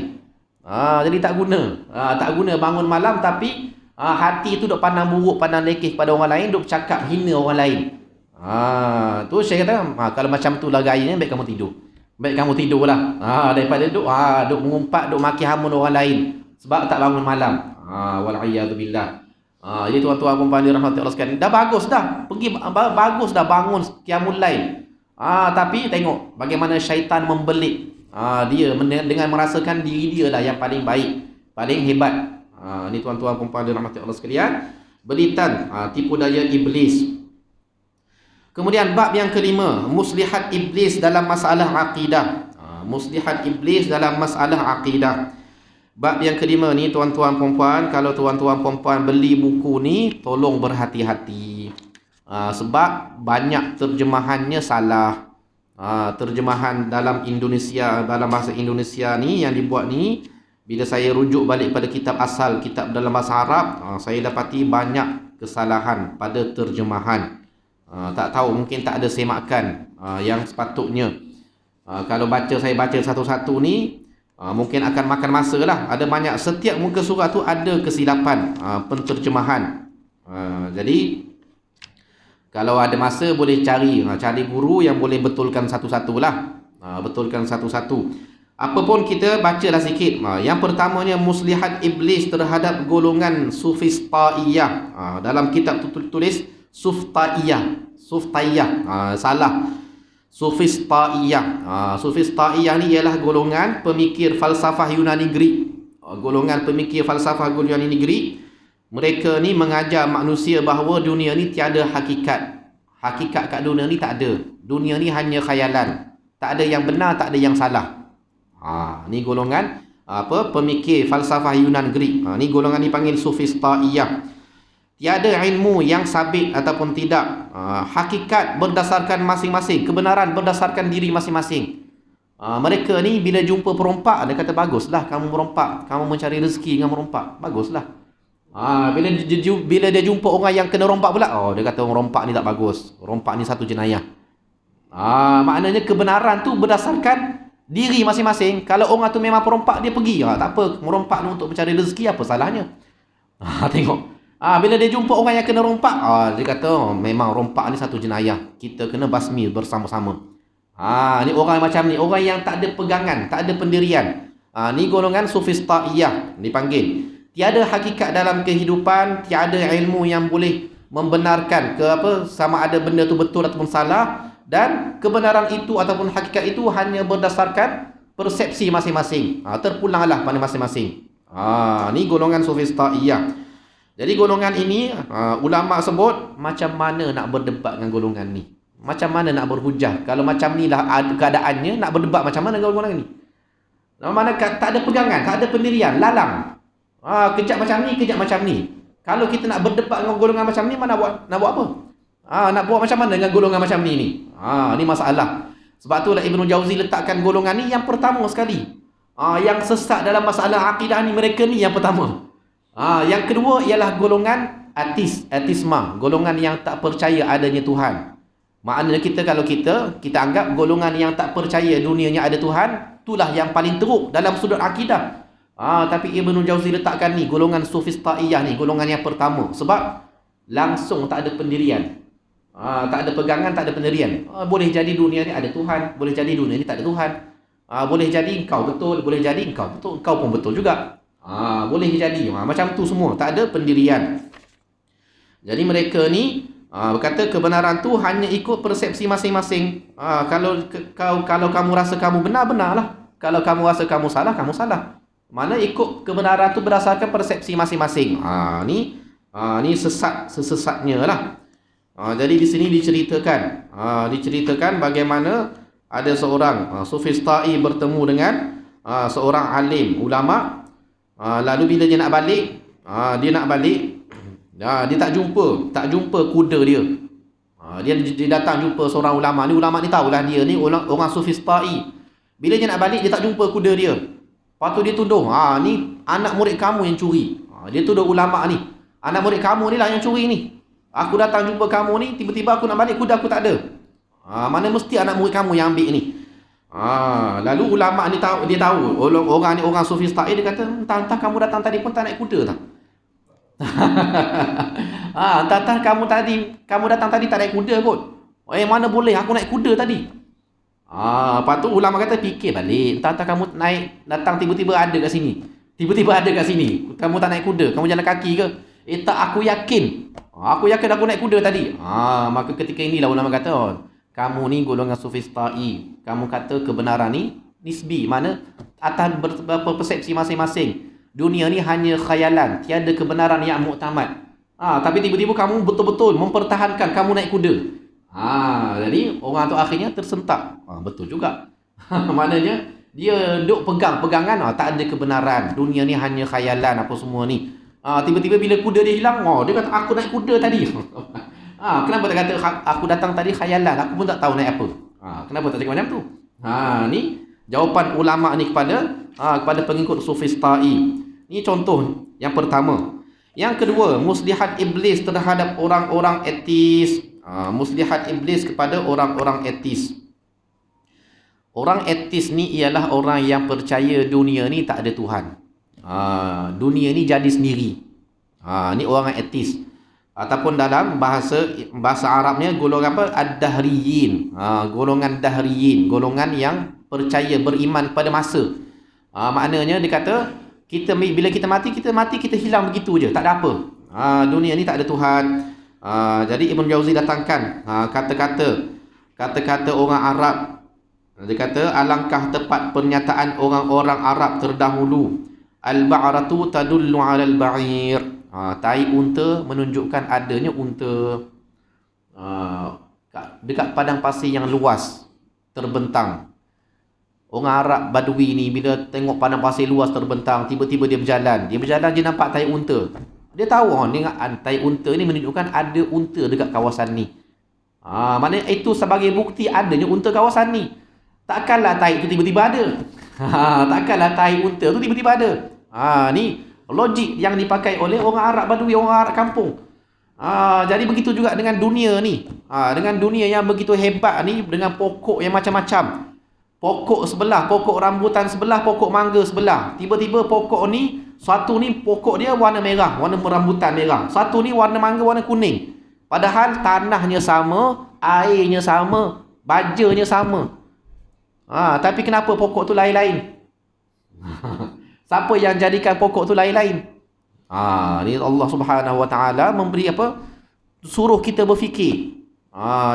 A: Jadi tak guna bangun malam tapi hati tu duk pandang buruk, pandang lekeh pada orang lain, duk bercakap hina orang lain. Tu saya kata, kalau macam tu lah gayanya, baik kamu tidur. Baik kamu tidur lah. Daripada duk mengumpat, duk maki hamun orang lain sebab tak bangun malam. Wal'iyadzubillah. Jadi tuan-tuan puan-puan dirahmati Allah sekalian, dah bagus dah. Bagus dah bangun qiyamul lail. Tapi tengok bagaimana syaitan membelit. Dia dengan merasakan diri dia lah yang paling baik, paling hebat. Ni tuan-tuan puan-puan dirahmati Allah sekalian, belitan tipu daya iblis. Kemudian bab yang kelima, muslihat iblis dalam masalah akidah. Muslihat iblis dalam masalah akidah. Bab yang kelima ni tuan-tuan perempuan, kalau tuan-tuan perempuan beli buku ni tolong berhati-hati. Sebab banyak terjemahannya salah. Terjemahan dalam Indonesia, dalam bahasa Indonesia ni yang dibuat ni, bila saya rujuk balik pada kitab asal, kitab dalam bahasa Arab, saya dapati banyak kesalahan pada terjemahan. Tak tahu, mungkin tak ada semakan yang sepatutnya. Kalau saya baca satu-satu ni, Mungkin akan makan masa lah. Ada banyak, setiap muka surat tu ada kesilapan penterjemahan. Jadi kalau ada masa boleh cari guru yang boleh betulkan satu-satu lah. Betulkan satu-satu. Apa pun kita bacalah sikit. Yang pertamanya muslihat iblis terhadap golongan Sufis Ta'iyah. Dalam kitab tulis Suftaiyah. Salah. Sufis Ta'iyah. Sufis Ta'iyah ni ialah golongan pemikir falsafah Yunani Greek. Golongan pemikir falsafah Yunani Greek. Mereka ni mengajar manusia bahawa dunia ni tiada hakikat. Hakikat kat dunia ni tak ada. Dunia ni hanya khayalan. Tak ada yang benar, tak ada yang salah. Ni golongan pemikir falsafah Yunan Greek. Ni golongan ni panggil Sufis Ta'iyah. Tiada ilmu yang sabit ataupun tidak. Hakikat berdasarkan masing-masing. Kebenaran berdasarkan diri masing-masing. Mereka ni bila jumpa perompak, dia kata baguslah kamu merompak. Kamu mencari rezeki dengan merompak. Baguslah. Bila dia jumpa orang yang kena rompak pula, dia kata rompak ni tak bagus. Rompak ni satu jenayah. Maknanya kebenaran tu berdasarkan diri masing-masing. Kalau orang tu memang perompak, dia pergi. Tak apa, merompak ni untuk mencari rezeki, apa salahnya? Tengok. Bila dia jumpa orang yang kena rompak, dia kata memang rompak ni satu jenayah. Kita kena basmi bersama-sama. Ni orang macam ni, orang yang tak ada pegangan, tak ada pendirian. Ni golongan Sufis Ta'iyah dipanggil. Tiada hakikat dalam kehidupan, tiada ilmu yang boleh membenarkan sama ada benda tu betul ataupun salah, dan kebenaran itu ataupun hakikat itu hanya berdasarkan persepsi masing-masing. Terpulanglah pada masing-masing. Ni golongan Sufis Ta'iyah. Jadi golongan ini ulama sebut macam mana nak berdebat dengan golongan ni. Macam mana nak berhujah. Kalau macam ni lah keadaannya, nak berdebat macam mana dengan golongan ni? Mana tak ada pegangan, tak ada pendirian, lalang. Kejap macam ni, kejap macam ni. Kalau kita nak berdebat dengan golongan macam ni, nak buat apa? Nak buat macam mana dengan golongan macam ni? Ni masalah. Sebab itulah Ibnu Jauzi letakkan golongan ni yang pertama sekali. Yang sesat dalam masalah akidah ni, mereka ni yang pertama. Yang kedua ialah golongan atisma, golongan yang tak percaya adanya Tuhan. Maknanya kalau kita anggap golongan yang tak percaya dunianya ada Tuhan, itulah yang paling teruk dalam sudut akidah. Tapi Ibnu Jauzi letakkan ni, golongan Sufis Ta'iyah ni, golongan yang pertama. Sebab langsung tak ada pendirian. Tak ada pegangan, tak ada pendirian. Boleh jadi dunia ni ada Tuhan, boleh jadi dunia ni tak ada Tuhan. Boleh jadi engkau betul, boleh jadi engkau betul, engkau pun betul juga. Boleh jadi. Macam tu semua, tak ada pendirian. Jadi mereka ni berkata kebenaran tu hanya ikut persepsi masing-masing. Kalau kamu rasa kamu benar, benarlah. Kalau kamu rasa kamu salah, kamu salah. Mana ikut kebenaran tu berdasarkan persepsi masing-masing. Ni sesatnya lah. Jadi di sini diceritakan bagaimana ada seorang Sufis Ta'i bertemu dengan seorang alim ulama. Lalu bila dia nak balik, dia tak jumpa kuda dia. Dia datang jumpa seorang ulama ni. Ulama ni tahulah dia ni orang Sufis Ta'i. Bila dia nak balik, dia tak jumpa kuda dia. Lepas tu dia tuduh, ni anak murid kamu yang curi. Dia tuduh ulama ni, anak murid kamu ni lah yang curi ni. Aku datang jumpa kamu ni, tiba-tiba aku nak balik, kuda aku tak ada. Mana mesti anak murid kamu yang ambil ni. Lalu ulama ni tahu, dia tahu orang ni orang Sufis Ta'i. Dia kata, entah kamu datang tadi pun tak naik kuda tak? Entah kamu datang tadi tak naik kuda kot. Mana boleh aku naik kuda tadi. Lepas tu ulama kata, fikir balik. Entah kamu datang tiba-tiba ada kat sini. Kamu tak naik kuda, kamu jalan kaki ke? Tak, aku yakin aku naik kuda tadi. Maka ketika inilah ulama kata, kamu ni golongan Sufis Ta'i. Kamu kata kebenaran ni nisbi, mana atas persepsi masing-masing. Dunia ni hanya khayalan, tiada kebenaran yang muktamad. Tapi tiba-tiba kamu betul-betul mempertahankan kamu naik kuda. Jadi orang tu akhirnya tersentak. Betul juga. Maknanya dia duk pegangan, tak ada kebenaran. Dunia ni hanya khayalan apa semua ni. Tiba-tiba bila kuda dia hilang, dia kata aku naik kuda tadi. Kenapa tak kata aku datang tadi khayalan, aku pun tak tahu naik apa. Kenapa tak cakap macam tu? Ni jawapan ulama ni kepada pengikut Sufis Ta'i. Ni contoh yang pertama. Yang kedua, muslihat iblis terhadap orang-orang etis. Muslihat iblis kepada orang-orang etis. Orang etis ni ialah orang yang percaya dunia ni tak ada Tuhan. Dunia ni jadi sendiri. Ni orang etis. Ataupun dalam bahasa Arabnya golongan apa? Ad-dahriyin. Golongan dahriyin, golongan yang percaya, beriman pada masa. Maknanya dia kata bila kita mati kita hilang begitu je, tak ada apa. Dunia ni tak ada Tuhan. Jadi Ibn Jauzi datangkan kata-kata orang Arab. Dia kata alangkah tepat pernyataan orang-orang Arab terdahulu. Al-ba'ratu tadullu 'alal ba'ir. Tai unta menunjukkan adanya unta. Dekat padang pasir yang luas terbentang. Orang Arab Badui ni bila tengok padang pasir luas terbentang, tiba-tiba dia berjalan. Dia nampak tai unta. Dia tahu ni tai unta ni menunjukkan ada unta dekat kawasan ni. Maknanya itu sebagai bukti adanya unta kawasan ni. Takkanlah tai itu tiba-tiba ada. Takkanlah tai unta tu tiba-tiba ada. Ni logik yang dipakai oleh orang Arab Badui, orang Arab kampung. Jadi begitu juga dengan dunia ni. Dengan dunia yang begitu hebat ni, dengan pokok yang macam-macam. Pokok sebelah, pokok rambutan sebelah, pokok mangga sebelah. Tiba-tiba pokok ni, satu ni pokok dia warna merah, warna rambutan merah. Satu ni warna mangga, warna kuning. Padahal tanahnya sama, airnya sama, bajanya sama. Tapi kenapa pokok tu lain-lain? Siapa yang jadikan pokok tu lain-lain? Ni Allah Subhanahu Wa Taala memberi apa? Suruh kita berfikir.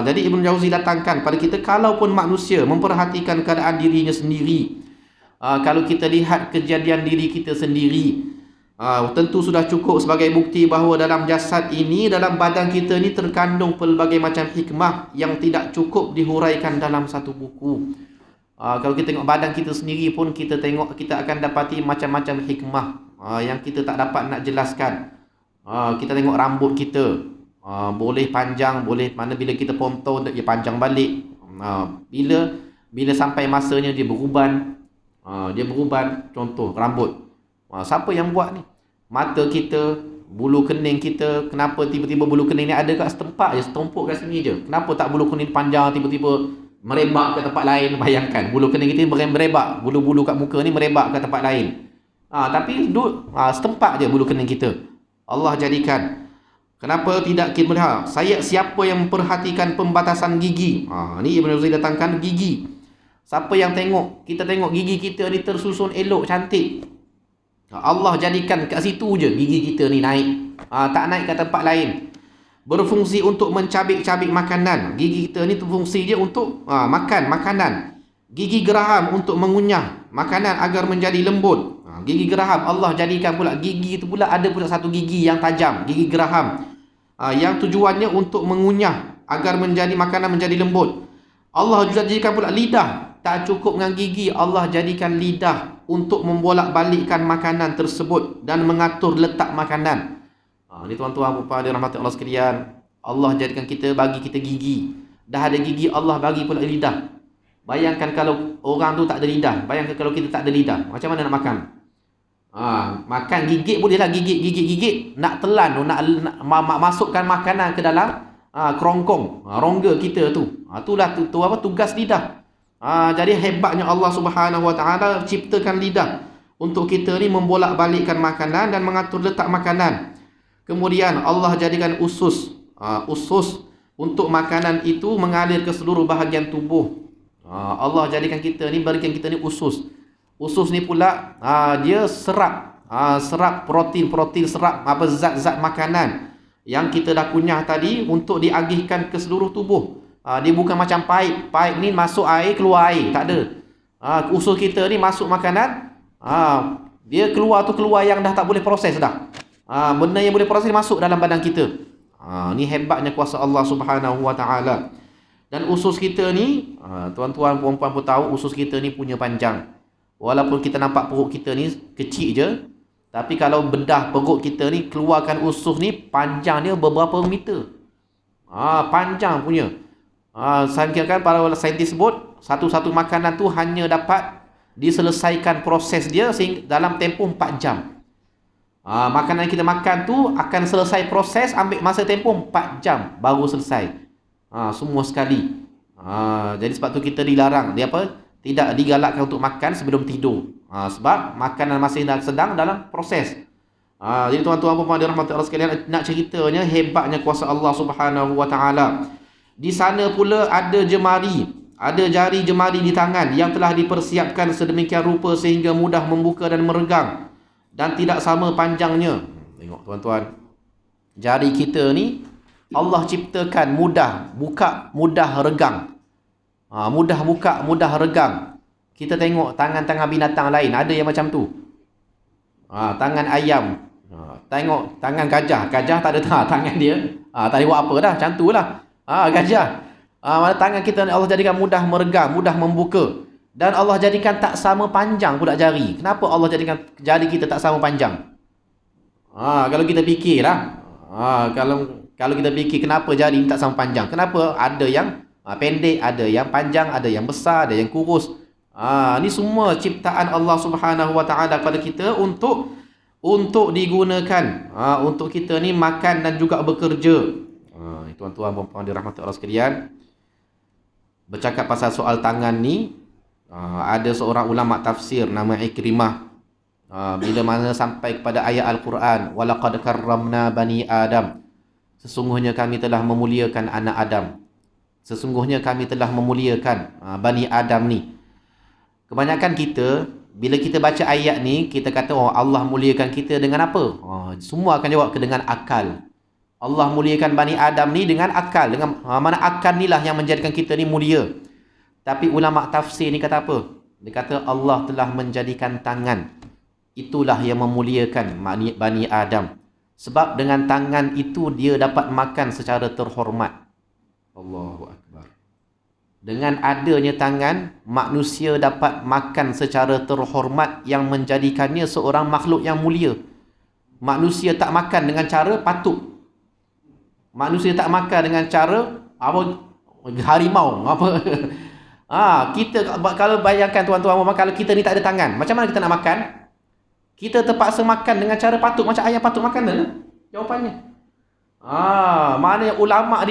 A: Jadi Ibn Jauzi datangkan pada kita, kalaupun manusia memperhatikan keadaan dirinya sendiri, kalau kita lihat kejadian diri kita sendiri, tentu sudah cukup sebagai bukti bahawa dalam jasad ini, dalam badan kita ni terkandung pelbagai macam hikmah yang tidak cukup dihuraikan dalam satu buku. Kalau kita tengok badan kita sendiri pun, kita akan dapati macam-macam hikmah yang kita tak dapat nak jelaskan. Kita tengok rambut kita, boleh panjang, boleh mana bila kita potong dia panjang balik. Bila sampai masanya dia beruban. Contoh rambut. Siapa yang buat ni? Mata kita, bulu kening kita, kenapa tiba-tiba bulu kening ni ada kat setempat je, setumpuk kat sini je. Kenapa tak bulu kening panjang tiba-tiba merebak ke tempat lain? Bayangkan bulu kening kita merebak, bulu-bulu kat muka ni merebak ke tempat lain. Tapi setempat je bulu kening kita. Allah jadikan. Kenapa tidak kita melihat? Siapa yang memperhatikan pembatasan gigi? Ni Ibn Jauzi datangkan gigi. Siapa yang tengok? Kita tengok gigi kita ni tersusun elok, cantik. Allah jadikan kat situ je gigi kita ni naik. Tak naik ke tempat lain. Berfungsi untuk mencabik-cabik makanan. Gigi kita ni fungsi dia untuk makan makanan. Gigi geraham untuk mengunyah makanan agar menjadi lembut. Gigi geraham Allah jadikan pula, gigi itu pula ada pula satu gigi yang tajam, gigi geraham, yang tujuannya untuk mengunyah agar makanan menjadi lembut. Allah juga jadikan pula lidah. Tak cukup dengan gigi, Allah jadikan lidah untuk membolak-balikkan makanan tersebut dan mengatur letak makanan. Ini tuan-tuan puan-puan dirahmati Allah sekalian, Allah jadikan bagi kita gigi. Dah ada gigi, Allah bagi pula lidah. Bayangkan kalau orang tu tak ada lidah, bayangkan kalau kita tak ada lidah, macam mana nak makan? Makan gigit boleh lah, gigit nak telan, nak masukkan makanan ke dalam kerongkong, rongga kita tu. Itulah tugas lidah. Jadi hebatnya Allah Subhanahu Wa Taala ciptakan lidah untuk kita ni membolak-balikkan makanan dan mengatur letak makanan. Kemudian Allah jadikan usus untuk makanan itu mengalir ke seluruh bahagian tubuh. Allah jadikan berikan kita ni usus. Usus ni pula dia serap protein, serap zat-zat makanan yang kita dah kunyah tadi untuk diagihkan ke seluruh tubuh. Dia bukan macam paip ni masuk air keluar air, tak ada. Usus kita ni masuk makanan, dia keluar yang dah tak boleh proses dah. Benda yang boleh proses masuk dalam badan kita. Ni hebatnya kuasa Allah Subhanahu Wa Taala. Dan usus kita ni, tuan-tuan puan-puan pun tahu, usus kita ni punya panjang. Walaupun kita nampak perut kita ni kecil je, tapi kalau bedah perut kita ni, keluarkan usus ni, panjang dia beberapa meter. Panjang punya. Saya kira para saintis sebut, satu-satu makanan tu hanya dapat diselesaikan proses dia dalam tempoh 4 jam. Makanan yang kita makan tu akan selesai proses, ambil masa tempoh 4 jam baru selesai. Semua sekali. Jadi sebab tu kita dilarang. tidak digalakkan untuk makan sebelum tidur. Sebab makanan masih sedang dalam proses. Jadi tuan-tuan dan puan dirahmati Allah sekalian, nak ceritanya hebatnya kuasa Allah Subhanahu wa taala. Di sana pula ada jemari, ada jari jemari di tangan yang telah dipersiapkan sedemikian rupa sehingga mudah membuka dan meregang dan tidak sama panjangnya. Tengok tuan-tuan, jari kita ni Allah ciptakan mudah buka, mudah regang. Mudah buka, mudah regang. Kita tengok tangan-tangan binatang lain ada yang macam tu. Tangan ayam, tengok tangan gajah. Gajah tak ada tangan dia. Tak ada buat apa dah, macam tu lah. Gajah. Mana tangan kita Allah jadikan mudah meregang, mudah membuka. Dan Allah jadikan tak sama panjang pula jari. Kenapa Allah jadikan jari kita tak sama panjang? Kalau kita fikir lah. Kalau kita fikir kenapa jari tak sama panjang. Kenapa ada yang pendek, ada yang panjang, ada yang besar, ada yang kurus. Ni semua ciptaan Allah Subhanahu wa taala pada kita untuk digunakan untuk kita ni makan dan juga bekerja. Tuan-tuan dan puan dirahmati Allah sekalian, bercakap pasal soal tangan ni, ada seorang ulama tafsir nama Ikrimah, bila mana sampai kepada ayat Al-Quran, walaqad karramna bani Adam, sesungguhnya kami telah memuliakan anak Adam. Sesungguhnya kami telah memuliakan Bani Adam ni. Kebanyakan kita, bila kita baca ayat ni, kita kata, Allah muliakan kita dengan apa? Semua akan jawab dengan akal. Allah muliakan Bani Adam ni dengan akal. Dengan mana akal ni lah yang menjadikan kita ni mulia. Tapi ulama tafsir ni kata apa? Dia kata Allah telah menjadikan tangan. Itulah yang memuliakan Bani Adam. Sebab dengan tangan itu dia dapat makan secara terhormat. Allahu Akbar. Dengan adanya tangan, manusia dapat makan secara terhormat yang menjadikannya seorang makhluk yang mulia. Manusia tak makan dengan cara patuk. Manusia tak makan dengan cara harimau kita kalau bayangkan tuan-tuan, kalau kita ni tak ada tangan, macam mana kita nak makan? Kita terpaksa makan dengan cara patuk, macam ayam patuk makan dah. Jawapannya. Maknanya ulama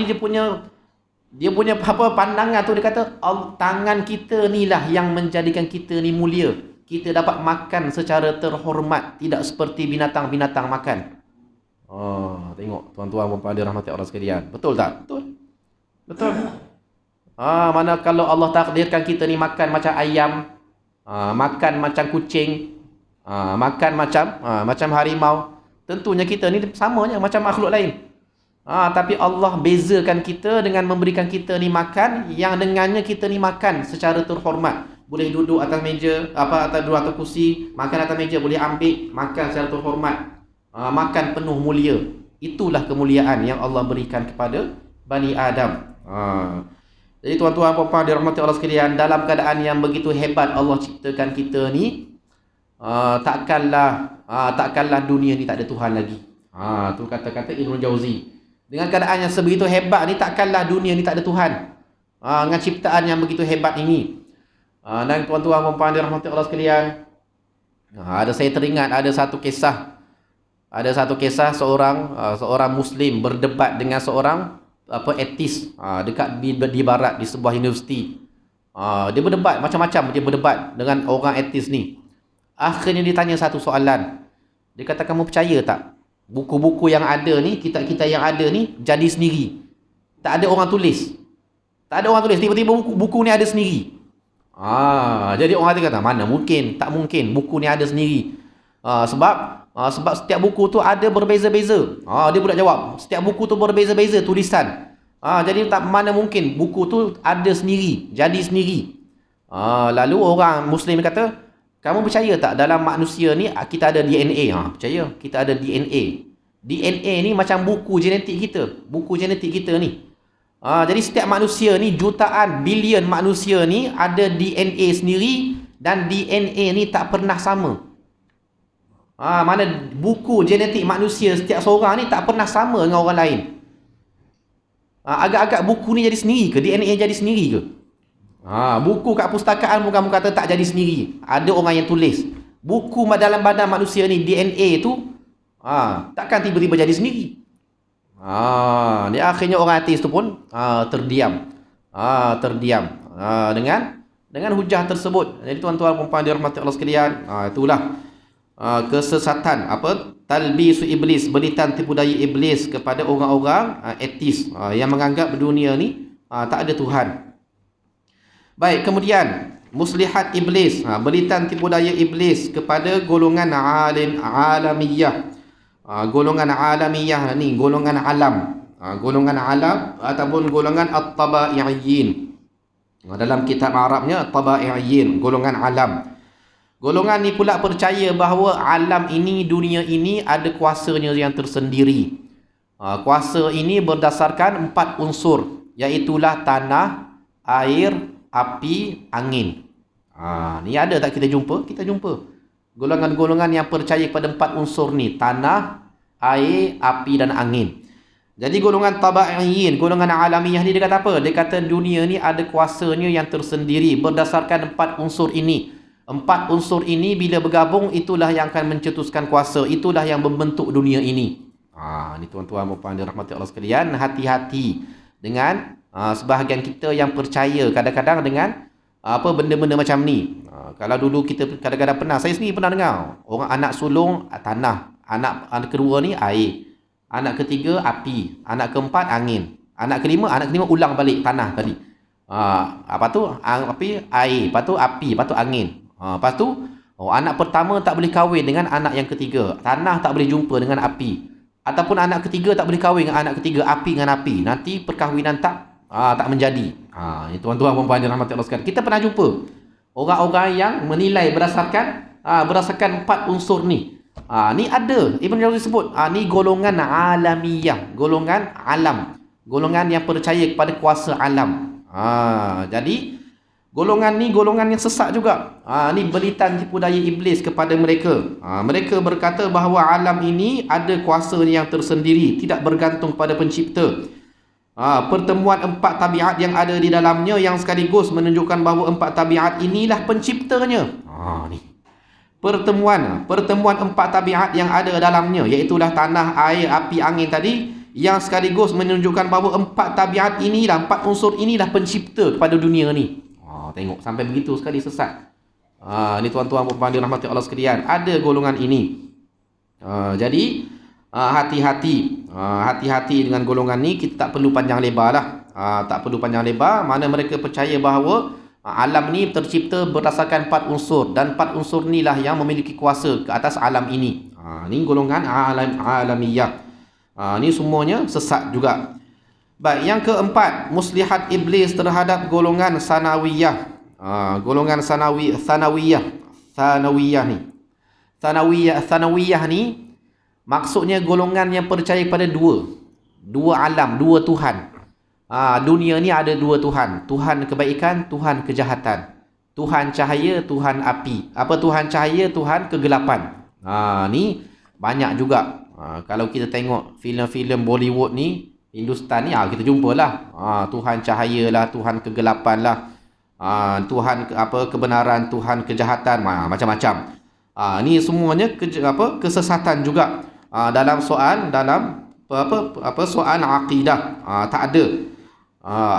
A: dia punya pandangan tu, dia kata tangan kita ni lah yang menjadikan kita ni mulia. Kita dapat makan secara terhormat, tidak seperti binatang-binatang makan. Tengok tuan-tuan dan puan dirahmati Allah sekalian. Betul tak? Betul. Mana kalau Allah takdirkan kita ni makan macam ayam, makan macam kucing, makan macam harimau, tentunya kita ni samanya macam makhluk lain. Tapi Allah bezakan kita dengan memberikan kita ni makan yang dengannya kita ni makan secara terhormat. Boleh duduk atas meja, atas kursi, makan atas meja, boleh ambil, makan secara terhormat. Makan penuh mulia. Itulah kemuliaan yang Allah berikan kepada Bani Adam. Jadi tuan-tuan dan puan dirahmati Allah sekalian, dalam keadaan yang begitu hebat Allah ciptakan kita ni, takkanlah dunia ni tak ada Tuhan lagi. Tu kata-kata Ibnu Jauzi. Dengan keadaan yang sebegitu hebat ni, takkanlah dunia ni tak ada Tuhan. Dengan ciptaan yang begitu hebat ini. Dan tuan-tuan dan puan dirahmati Allah sekalian, saya teringat ada satu kisah seorang Muslim berdebat dengan seorang etis dekat di barat, di sebuah universiti. Dia berdebat macam-macam, dia berdebat dengan orang etis ni. Akhirnya dia tanya satu soalan. Dia kata, kamu percaya tak buku-buku yang ada ni, kitab-kitab yang ada ni jadi sendiri? Tak ada orang tulis. Tiba-tiba buku ni ada sendiri. Jadi orang kata, mana mungkin? Tak mungkin buku ni ada sendiri. Sebab setiap buku tu ada berbeza-beza. Dia pula jawab, setiap buku tu berbeza-beza tulisan. Jadi mana mungkin buku tu ada sendiri, jadi sendiri. Lalu orang Muslim kata, kamu percaya tak dalam manusia ni kita ada DNA? Percaya, kita ada DNA. DNA ni macam buku genetik kita ni. Jadi setiap manusia ni, jutaan, bilion manusia ni ada DNA sendiri, dan DNA ni tak pernah sama. Mana buku genetik manusia setiap seorang ni tak pernah sama dengan orang lain. Agak-agak buku ni jadi sendiri ke? DNA jadi sendiri ke? Buku kat pustakaan pun kamu kata tak jadi sendiri. Ada orang yang tulis. Buku dalam badan manusia ni, DNA tu, takkan tiba-tiba jadi sendiri. Dia akhirnya orang artis tu pun terdiam. dengan hujah tersebut. Jadi tuan-tuan puan-puan dirahmati Allah sekalian, itulah kesesatan, talbisu iblis, belitan tipu daya iblis kepada orang-orang ateis yang menganggap dunia ni tak ada Tuhan. Baik, kemudian muslihat iblis, belitan tipu daya iblis kepada golongan alamiyah. Golongan alamiyah ni golongan alam, golongan alam ataupun golongan at-tabaiyin. Dalam kitab Arabnya tabaiyin, golongan alam. Golongan ni pula percaya bahawa alam ini, dunia ini ada kuasanya yang tersendiri. Kuasa ini berdasarkan 4 unsur, iaitulah tanah, air, api, angin. Ni ada tak kita jumpa? Kita jumpa. Golongan-golongan yang percaya kepada 4 unsur ni, tanah, air, api dan angin. Jadi golongan tabaiyin, golongan alamiah ni dia kata apa? Dia kata dunia ni ada kuasanya yang tersendiri berdasarkan 4 unsur ini. 4 unsur ini bila bergabung, itulah yang akan mencetuskan kuasa, itulah yang membentuk dunia ini. Ni tuan-tuan puan dirahmati Allah sekalian, hati-hati dengan sebahagian kita yang percaya kadang-kadang dengan benda-benda macam ni. Kalau dulu kita kadang-kadang pernah, saya sendiri pernah dengar orang anak sulung tanah, anak kedua ni air, anak ketiga api, anak keempat angin, anak kelima ulang balik tanah tadi. Apa tu? Api, air, lepas tu api, lepas tu angin. Lepas tu anak pertama tak boleh kahwin dengan anak yang ketiga, tanah tak boleh jumpa dengan api, ataupun anak ketiga tak boleh kahwin dengan anak ketiga, api dengan api. Nanti perkahwinan tak menjadi. Ini tuan-tuan puan-puan dirahmati Allah sekalian. Kita pernah jumpa orang-orang yang menilai berdasarkan 4 unsur ni. Ni ada Ibn Jauzi sebut, ni golongan alamiyah, golongan alam, golongan yang percaya kepada kuasa alam. Jadi golongan ni golongan yang sesat juga. Ni belitan tipu daya iblis kepada mereka. Mereka berkata bahawa alam ini ada kuasa yang tersendiri, tidak bergantung pada pencipta. Pertemuan 4 tabiat yang ada di dalamnya yang sekaligus menunjukkan bahawa 4 tabiat inilah penciptanya. Ni pertemuan 4 tabiat yang ada dalamnya, iaitulah tanah, air, api, angin tadi, yang sekaligus menunjukkan bahawa 4 tabiat inilah, 4 unsur inilah pencipta kepada dunia ni. Tengok sampai begitu sekali sesat. Ni tuan-tuan puan-puan dirahmati Allah sekalian, ada golongan ini. Jadi hati-hati, hati-hati dengan golongan ni. Kita tak perlu panjang lebar lah. Tak perlu panjang lebar. Mana mereka percaya bahawa alam ni tercipta berdasarkan 4 unsur, dan 4 unsur inilah yang memiliki kuasa ke atas alam ini. Ni golongan alamiyah. Ni semuanya sesat juga. Baik, yang keempat, muslihat iblis terhadap golongan sanawiyah. Golongan sanawiyah ni. Sanawiyah ni maksudnya golongan yang percaya pada dua alam, 2 Tuhan. Dunia ni ada 2 Tuhan. Tuhan kebaikan, Tuhan kejahatan. Tuhan cahaya, Tuhan api. Tuhan cahaya, Tuhan kegelapan. Ni banyak juga. Kalau kita tengok filem-filem Bollywood ni, Hindustan ni, kita jumpalah. Tuhan cahaya lah, Tuhan kegelapan lah, Tuhan kebenaran, Tuhan kejahatan, macam-macam. Ni semuanya kesesatan juga. Dalam soal soal akidah, tak ada.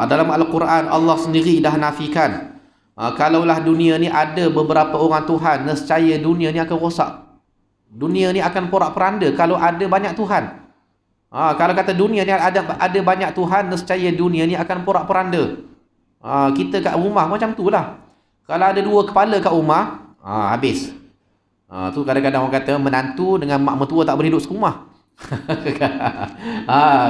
A: Dalam Al-Quran Allah sendiri dah nafikan, kalaulah dunia ni ada beberapa orang Tuhan, nescaya dunia ni akan rosak. Dunia ni akan porak-poranda kalau ada banyak Tuhan. Kalau kata dunia ni ada banyak Tuhan, nescaya dunia ni akan porak-poranda. Kita kat rumah macam tu lah. Kalau ada 2 kepala kat rumah, habis. Tu kadang-kadang orang kata menantu dengan mak mertua tak boleh duduk sekumah.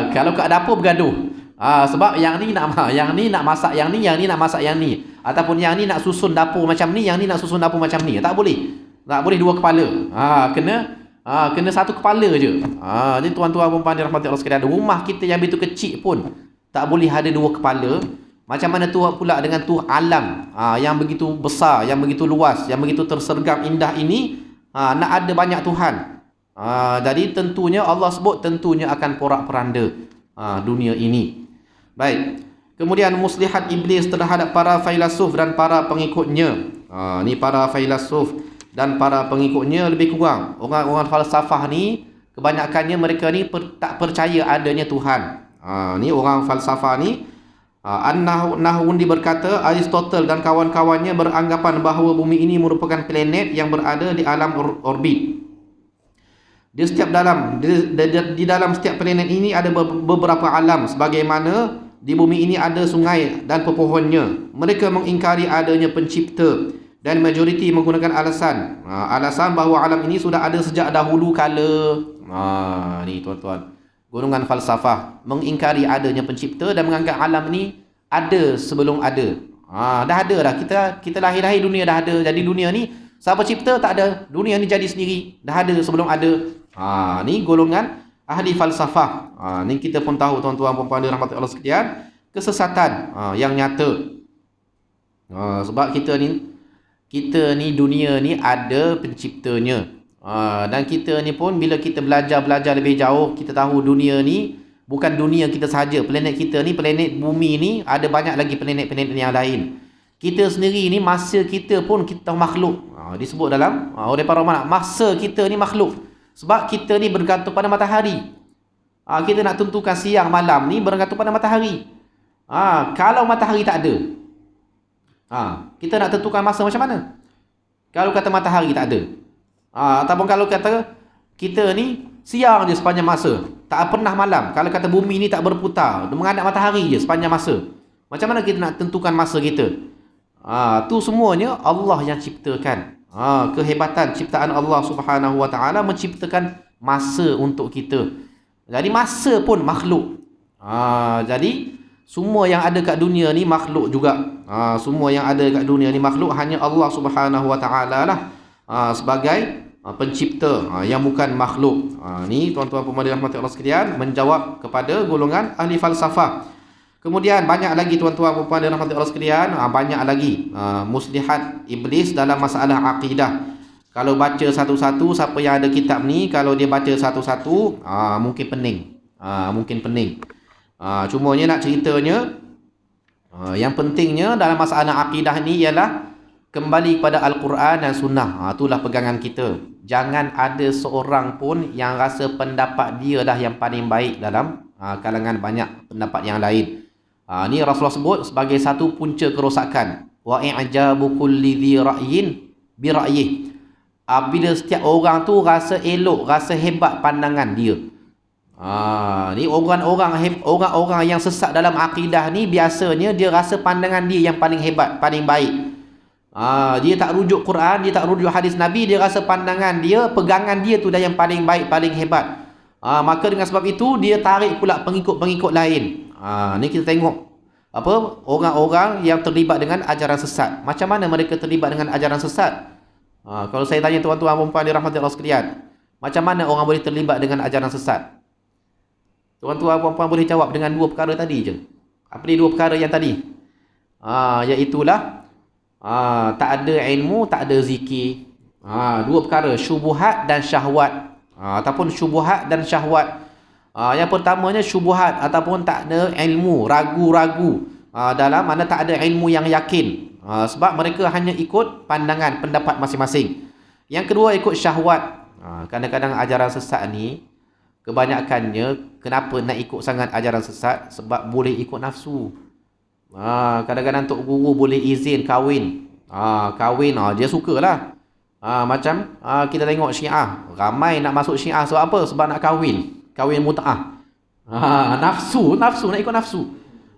A: Kalau kat dapur bergaduh. Sebab yang ni nak masak yang ni nak masak yang ni. Ataupun yang ni nak susun dapur macam ni, yang ni nak susun dapur macam ni. Tak boleh. Tak boleh 2 kepala. Kena 1 kepala je. Jadi tuan-tuan puan-puan dirahmati Allah sekalian, rumah kita yang begitu kecil pun tak boleh ada 2 kepala. Macam mana tu pula dengan tu alam yang begitu besar, yang begitu luas, yang begitu tersergam indah ini, nak ada banyak Tuhan. Jadi tentunya Allah sebut tentunya akan porak-poranda dunia ini. Baik. Kemudian muslihat iblis terhadap para filsuf dan para pengikutnya. Ni para filsuf dan para pengikutnya lebih kurang. Orang-orang falsafah ni kebanyakannya mereka ni tak percaya adanya Tuhan. Ni orang falsafah ni An-Nahwundi berkata, Aristotle dan kawan-kawannya beranggapan bahawa bumi ini merupakan planet yang berada di alam orbit. Di dalam setiap planet ini ada beberapa alam, sebagaimana di bumi ini ada sungai dan pepohonnya. Mereka mengingkari adanya pencipta dan majoriti menggunakan alasan bahawa alam ini sudah ada sejak dahulu kala. Ni tuan-tuan, golongan falsafah mengingkari adanya pencipta dan menganggap alam ni ada sebelum ada. Dah ada dah, kita lahir-lahir dunia dah ada. Jadi dunia ni siapa cipta tak ada, dunia ni jadi sendiri, dah ada sebelum ada. Ni golongan ahli falsafah. Ni kita pun tahu tuan-tuan puan-puan dirahmati Allah sekalian, kesesatan yang nyata. Sebab kita ni dunia ni ada penciptanya. Dan kita ni pun bila kita belajar lebih jauh, kita tahu dunia ni bukan dunia kita sahaja. Planet kita ni, planet bumi ni, ada banyak lagi planet-planet yang lain. Kita sendiri ni, masa kita pun kita makhluk. Disebut dalam oleh para ulama, masa kita ni makhluk. Sebab kita ni bergantung pada matahari. Kita nak tentukan siang malam ni bergantung pada matahari. Kalau matahari tak ada, kita nak tentukan masa macam mana? Kalau kata matahari tak ada, ataupun kalau kata kita ni siang je sepanjang masa, tak pernah malam. Kalau kata bumi ni tak berputar, menghadap matahari je sepanjang masa, macam mana kita nak tentukan masa kita? Tu semuanya Allah yang ciptakan. Kehebatan ciptaan Allah Subhanahu Wa Taala menciptakan masa untuk kita. Jadi masa pun makhluk. Jadi semua yang ada kat dunia ni makhluk juga. Semua yang ada kat dunia ni makhluk, hanya Allah Subhanahu Wa Taala lah sebagai pencipta yang bukan makhluk. Ni tuan-tuan pemirsa rahmati Allah sekalian, menjawab kepada golongan ahli falsafah. Kemudian banyak lagi tuan-tuan puan-puan dan rahmati Allah sekalian, banyak lagi muslihat iblis dalam masalah akidah. Kalau baca satu-satu, siapa yang ada kitab ni, kalau dia baca satu-satu, mungkin pening. Cumanya nak ceritanya, yang pentingnya dalam masalah akidah ni ialah kembali kepada Al-Quran dan Sunnah. Itulah pegangan kita. Jangan ada seorang pun yang rasa pendapat dia dah yang paling baik dalam kalangan banyak pendapat yang lain. Ni Rasulullah sebut sebagai satu punca kerosakan. Wa i'jabu kulli dhi ra'yin bi ra'yih. Bila setiap orang tu rasa elok, rasa hebat pandangan dia. Ni orang-orang yang sesat dalam akidah ni, biasanya dia rasa pandangan dia yang paling hebat, paling baik. Dia tak rujuk Quran, dia tak rujuk hadis Nabi, dia rasa pandangan dia, pegangan dia tu dah yang paling baik, paling hebat. Maka dengan sebab itu dia tarik pula pengikut-pengikut lain. Ni kita tengok orang-orang yang terlibat dengan ajaran sesat. Macam mana mereka terlibat dengan ajaran sesat? Kalau saya tanya tuan-tuan puan-puan dirahmati Allah sekalian, macam mana orang boleh terlibat dengan ajaran sesat? Tuan-tuan puan-puan boleh jawab dengan dua perkara tadi je. Apa dia dua perkara yang tadi? Iaitulah tak ada ilmu, tak ada zikir. Dua perkara, syubuhat dan syahwat. Ataupun syubuhat dan syahwat. Yang pertamanya syubuhat ataupun tak ada ilmu, ragu-ragu dalam mana tak ada ilmu yang yakin. Sebab mereka hanya ikut pandangan, pendapat masing-masing. Yang kedua ikut syahwat. Kadang-kadang ajaran sesat ni, kebanyakannya kenapa nak ikut sangat ajaran sesat? Sebab boleh ikut nafsu. Kadang-kadang Tok Guru boleh izin kahwin. Dia sukalah. Macam kita tengok Syiah, ramai nak masuk Syiah sebab apa? Sebab nak kahwin mut'ah. Nafsu nak ikut nafsu.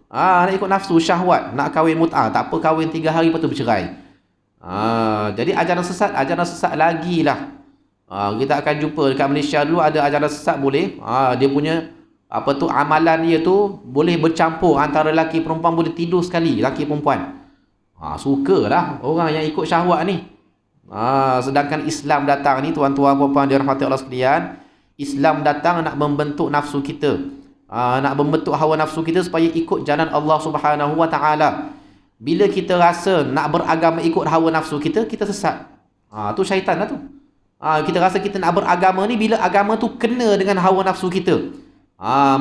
A: Nak ikut nafsu, syahwat, nak kahwin mut'ah. Tak apa, kahwin 3 hari lepas tu bercerai. Jadi ajaran sesat lagi lah. Kita akan jumpa dekat Malaysia dulu ada ajaran sesat boleh. Dia punya amalan dia tu boleh bercampur antara lelaki perempuan, boleh tidur sekali lelaki perempuan. Sukalah orang yang ikut syahwat ni. Sedangkan Islam datang ni tuan-tuan puan-puan dirahmati Allah sekalian, Islam datang nak membentuk nafsu kita, nak membentuk hawa nafsu kita supaya ikut jalan Allah Subhanahu Wa Taala. Bila kita rasa nak beragama ikut hawa nafsu kita, kita sesat. Tu syaitan lah tu. Kita rasa kita nak beragama ni, bila agama tu kena dengan hawa nafsu kita,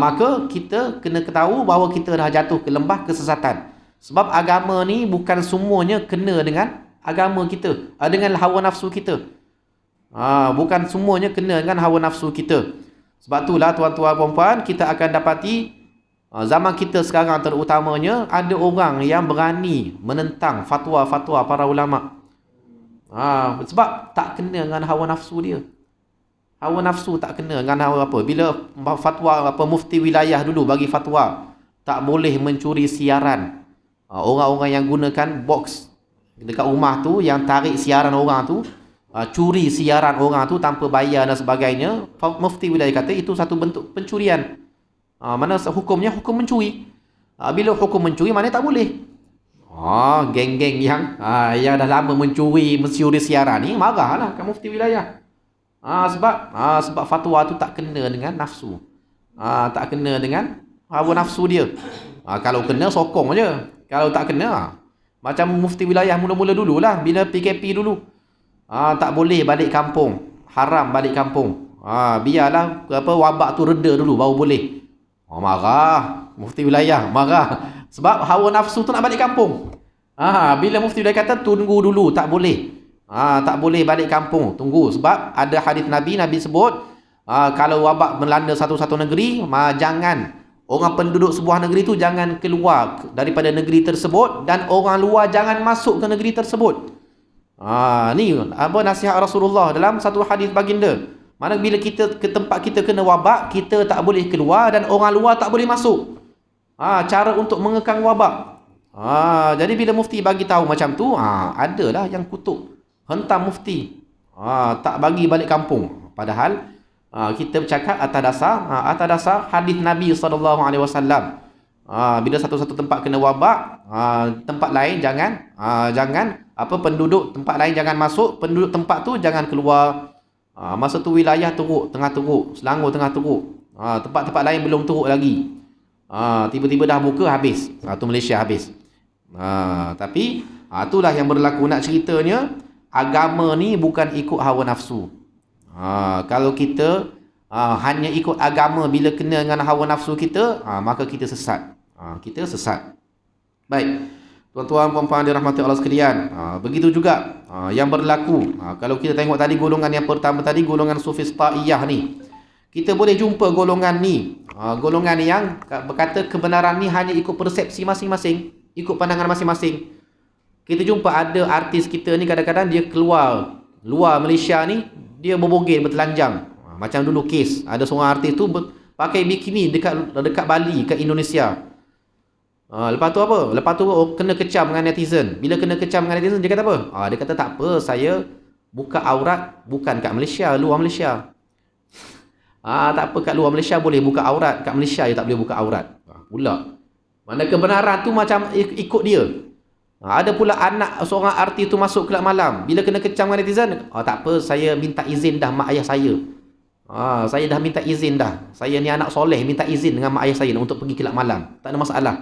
A: maka kita kena ketahui bahawa kita dah jatuh ke lembah kesesatan. Sebab agama ni bukan semuanya kena dengan agama kita, dengan hawa nafsu kita. Bukan semuanya kena dengan hawa nafsu kita. Sebab itulah tuan-tuan puan-puan, kita akan dapati Zaman kita sekarang terutamanya ada orang yang berani menentang fatwa-fatwa para ulama. Sebab tak kena dengan hawa nafsu dia. Hawa nafsu tak kena dengan hawa apa. Bila fatwa mufti wilayah dulu bagi fatwa tak boleh mencuri siaran. Orang-orang yang gunakan box dekat rumah tu, yang tarik siaran orang tu, curi siaran orang tu tanpa bayar dan sebagainya, mufti wilayah kata itu satu bentuk pencurian. Mana hukumnya hukum mencuri. Bila hukum mencuri mana tak boleh. Geng-geng yang dah lama mencuri siaran ni marahlah kat mufti wilayah. Sebab fatwa tu tak kena dengan nafsu. Tak kena dengan hawa nafsu dia. Kalau kena sokong je. Kalau tak kena, macam mufti wilayah mula-mula dululah, bila PKP dulu. Tak boleh balik kampung. Haram balik kampung. Biarlah wabak tu reda dulu baru boleh. Marah mufti wilayah, marah. Sebab hawa nafsu tu nak balik kampung. Bila mufti wilayah kata tunggu dulu, tak boleh. Tak boleh balik kampung, tunggu. Sebab ada hadis Nabi sebut, kalau wabak melanda satu-satu negeri, jangan orang penduduk sebuah negeri tu jangan keluar daripada negeri tersebut, dan orang luar jangan masuk ke negeri tersebut. Ni nasihat Rasulullah dalam satu hadis baginda. Mana bila kita ke tempat kita kena wabak, kita tak boleh keluar dan orang luar tak boleh masuk. Cara untuk mengekang wabak. Jadi bila mufti bagi tahu macam tu, adalah yang kutuk, hentam mufti, tak bagi balik kampung. Padahal kita bercakap atas dasar hadis Nabi SAW. Bila satu-satu tempat kena wabak, tempat lain jangan penduduk tempat lain jangan masuk, penduduk tempat tu jangan keluar. Masa tu wilayah teruk, tengah teruk, Selangor tengah teruk, tempat-tempat lain belum teruk lagi. Tiba-tiba dah buka, habis. Tu Malaysia habis. Tapi itulah yang berlaku. Nak ceritanya, agama ni bukan ikut hawa nafsu. Kalau kita hanya ikut agama bila kena dengan hawa nafsu kita, maka kita sesat. Kita sesat. Baik, tuan-tuan puan-puan dirahmati Allah sekalian, begitu juga yang berlaku. Kalau kita tengok tadi golongan yang pertama tadi, golongan Sufis Ta'iyah ni, kita boleh jumpa golongan ni, golongan yang berkata kebenaran ni hanya ikut persepsi masing-masing, ikut pandangan masing-masing. Kita jumpa ada artis kita ni, kadang-kadang dia keluar luar Malaysia ni, dia berbogel, bertelanjang. Macam dulu kes, ada seorang artis tu pakai bikini dekat Bali, kat Indonesia. Lepas tu apa? Lepas tu kena kecam dengan netizen. Bila kena kecam dengan netizen, dia kata apa? Dia kata tak apa, saya buka aurat bukan kat Malaysia, luar Malaysia. Tak apa, kat luar Malaysia boleh buka aurat, kat Malaysia dia tak boleh buka aurat. Pula. Mana kebenaran tu macam ikut dia. Ada pula anak seorang artis tu masuk kelab malam. Bila kena kecam dengan netizen, tak apa, saya minta izin dah mak ayah saya. Saya dah minta izin dah. Saya ni anak soleh, minta izin dengan mak ayah saya untuk pergi kelab malam. Tak ada masalah.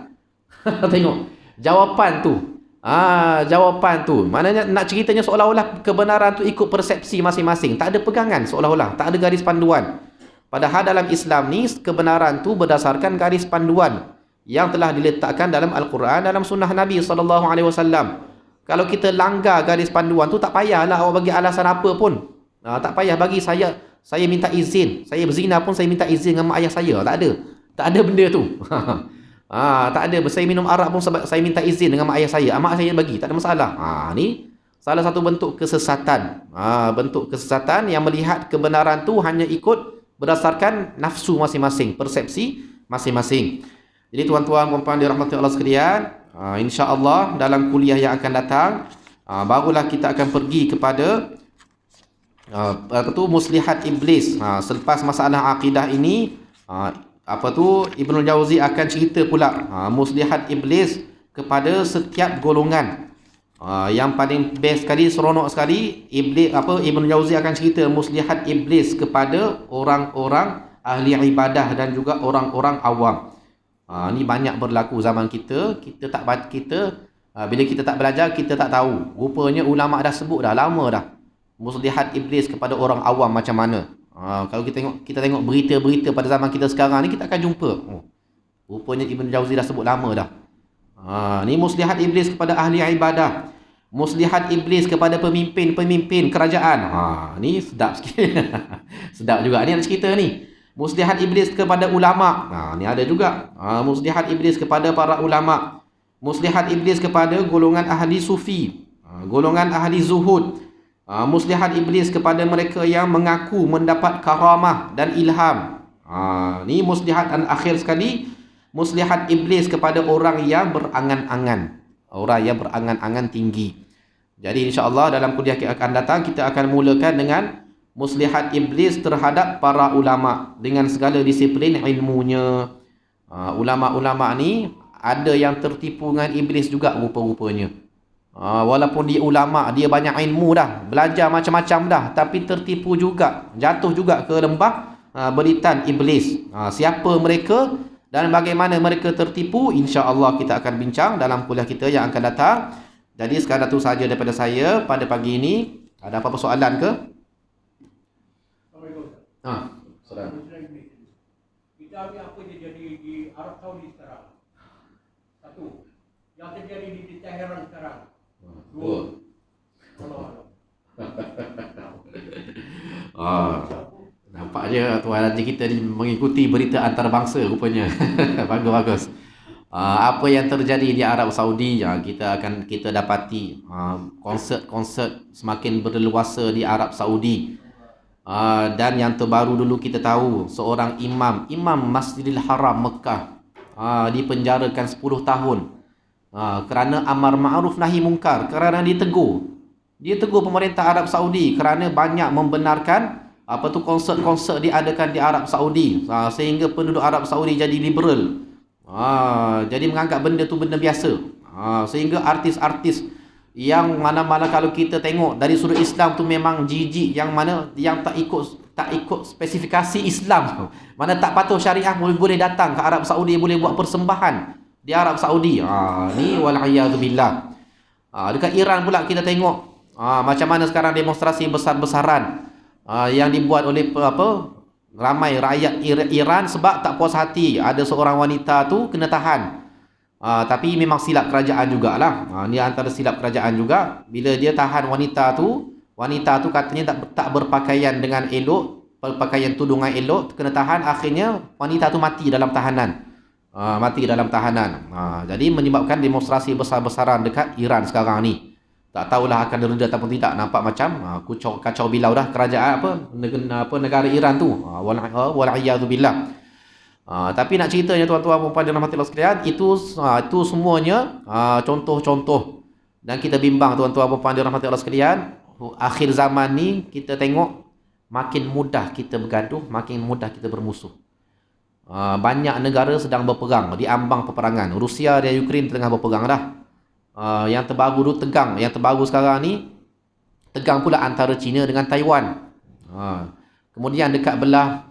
A: Tengok jawapan tu. Jawapan tu. Maknanya nak ceritanya seolah-olah kebenaran tu ikut persepsi masing-masing. Tak ada pegangan seolah-olah. Tak ada garis panduan. Padahal dalam Islam ni kebenaran tu berdasarkan garis panduan yang telah diletakkan dalam Al-Quran, dalam sunnah Nabi SAW. Kalau kita langgar garis panduan tu, tak payahlah awak bagi alasan apa pun. Tak payah bagi saya minta izin. Saya berzina pun saya minta izin dengan mak ayah saya. Tak ada. Tak ada benda tu. Tak ada. Saya minum arak pun saya minta izin dengan mak ayah saya. Mak saya bagi. Tak ada masalah. Ni salah satu bentuk kesesatan. Bentuk kesesatan yang melihat kebenaran tu hanya ikut berdasarkan nafsu masing-masing, persepsi masing-masing. Jadi tuan-tuan puan-puan dirahmati Allah sekalian, insya-Allah dalam kuliah yang akan datang, barulah kita akan pergi kepada muslihat iblis. Selepas masalah akidah ini, Ibnu Jauzi akan cerita pula muslihat iblis kepada setiap golongan. Yang paling best sekali, seronok sekali, Ibnu Jauzi akan cerita muslihat iblis kepada orang-orang ahli ibadah dan juga orang-orang awam. Ni banyak berlaku zaman kita. Bila kita tak belajar, kita tak tahu. Rupanya ulama dah sebut dah lama dah muslihat iblis kepada orang awam macam mana. Kalau kita tengok berita-berita pada zaman kita sekarang ni, kita akan jumpa. Rupanya Ibn Jauzi dah sebut lama dah. Ni muslihat iblis kepada ahli ibadah, muslihat iblis kepada pemimpin-pemimpin kerajaan. Ni sedap sikit. Sedap juga ni nak cerita ni. Muslihat iblis kepada ulama. Ni ada juga. Muslihat iblis kepada para ulama. Muslihat iblis kepada golongan ahli sufi, golongan ahli zuhud. Muslihat iblis kepada mereka yang mengaku mendapat karamah dan ilham. Ni muslihat akhir sekali, muslihat iblis kepada orang yang berangan-angan. Orang yang berangan-angan tinggi. Jadi insya-Allah dalam kuliah yang akan datang kita akan mulakan dengan muslihat iblis terhadap para ulama dengan segala disiplin ilmunya. Ulama-ulama ni ada yang tertipu dengan iblis juga rupa-rupanya. Walaupun dia ulama, dia banyak ilmu dah, belajar macam-macam dah, tapi tertipu juga, jatuh juga ke lembah belitan iblis. Siapa mereka dan bagaimana mereka tertipu, insya-Allah kita akan bincang dalam kuliah kita yang akan datang. Jadi sekadar itu sahaja daripada saya pada pagi ini. Ada apa-apa soalan ke? Salam.
B: Kita ambil apa yang terjadi di Arab Saudi sekarang. Satu, yang terjadi di Tehran sekarang. Dua,
A: nampaknya Tuan Haji kita ni mengikuti berita antarabangsa rupanya. Bagus. Apa yang terjadi di Arab Saudi, kita dapati konsert semakin berleluasa di Arab Saudi. Dan yang terbaru dulu kita tahu seorang imam Masjidil Haram Mekah dipenjarakan 10 tahun kerana amar ma'ruf nahi mungkar, kerana dia tegur pemerintah Arab Saudi kerana banyak membenarkan konsert-konsert diadakan di Arab Saudi, sehingga penduduk Arab Saudi jadi liberal. Jadi menganggap benda tu benda biasa. Sehingga artis-artis yang mana-mana kalau kita tengok dari sudut Islam tu memang jijik, yang mana yang tak ikut spesifikasi Islam, mana tak patuh syariah boleh datang ke Arab Saudi, boleh buat persembahan di Arab Saudi. Ni wal'iyadzubillah. Dekat Iran pula kita tengok macam mana sekarang demonstrasi besar-besaran yang dibuat oleh ramai rakyat Iran sebab tak puas hati ada seorang wanita tu kena tahan. Tapi memang silap kerajaan jugalah. Ni antara silap kerajaan juga. Bila dia tahan wanita tu katanya tak berpakaian dengan elok, berpakaian tudungan elok, kena tahan, akhirnya wanita tu mati dalam tahanan. Jadi menyebabkan demonstrasi besar-besaran dekat Iran sekarang ni. Tak tahulah akan reda ataupun tidak. Nampak macam kacau bilau dah kerajaan negara Iran tu. Wal'iyadzubillah. Tapi nak ceritanya tuan-tuan puan dan rahmati Allah sekalian, itu semuanya contoh-contoh. Dan kita bimbang tuan-tuan puan dan rahmati Allah sekalian, akhir zaman ni kita tengok makin mudah kita bergaduh, makin mudah kita bermusuh. Banyak negara sedang berperang, di ambang peperangan. Rusia dan Ukraine tengah berperang dah. Yang terbaru dulu tegang, yang terbaru sekarang ni tegang pula antara China dengan Taiwan. Kemudian dekat belah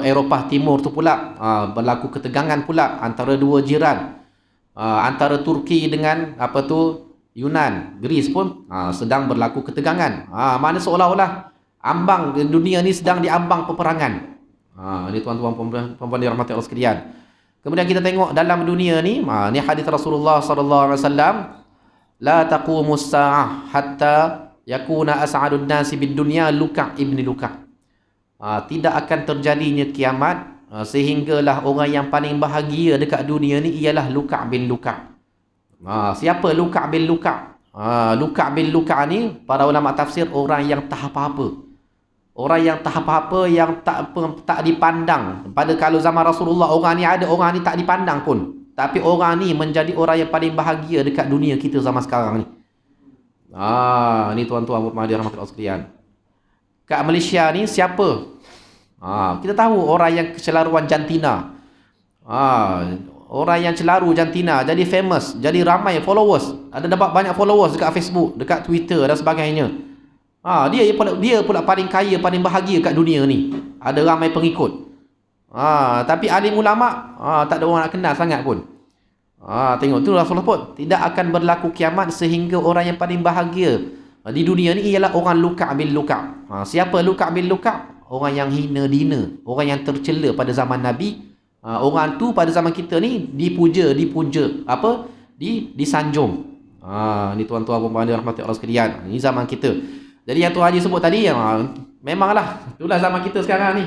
A: Eropah Timur tu pula berlaku ketegangan pula antara dua jiran. Antara Turki dengan Yunan, Greece pun sedang berlaku ketegangan. Mana seolah-olah ambang dunia ni sedang diambang peperangan. Ini tuan-tuan puan-puan dirahmati Allah sekalian. Kemudian kita tengok dalam dunia ni, ni hadis Rasulullah sallallahu alaihi wasallam, la taqumus saah hatta yakuna as'adun nasi bid dunya Luka' ibn Luka'. Tidak akan terjadinya kiamat sehinggalah orang yang paling bahagia dekat dunia ni ialah Luka' bin Luka'. Siapa Luka' bin Luka'? Luka' bin Luka' ni para ulama tafsir orang yang tak apa-apa. Orang yang tak apa-apa, yang tak dipandang. Pada kalau zaman Rasulullah orang ni ada, orang ni tak dipandang pun. Tapi orang ni menjadi orang yang paling bahagia dekat dunia kita zaman sekarang ni. Ni tuan-tuan puan dirahmati Allah sekalian. Kat Malaysia ni siapa? Kita tahu orang yang kecelaruan jantina. Orang yang celaru jantina jadi famous, jadi ramai followers. Ada dapat banyak followers dekat Facebook, dekat Twitter dan sebagainya. Dia pula paling kaya, paling bahagia kat dunia ni. Ada ramai pengikut. Tapi alim ulama tak ada orang nak kenal sangat pun. Tengok tu Rasulullah pun, tidak akan berlaku kiamat sehingga orang yang paling bahagia di dunia ni ialah orang Luka' bin Luka'. Siapa Luka' bin Luka'? Orang yang hina dina, orang yang tercela pada zaman Nabi. Orang tu pada zaman kita ni dipuja, disanjung. Ni tuan-tuan puan-puan rahmati Allah sekalian. Ni zaman kita. Jadi yang Tuan Haji sebut tadi, memanglah itulah zaman kita sekarang ni.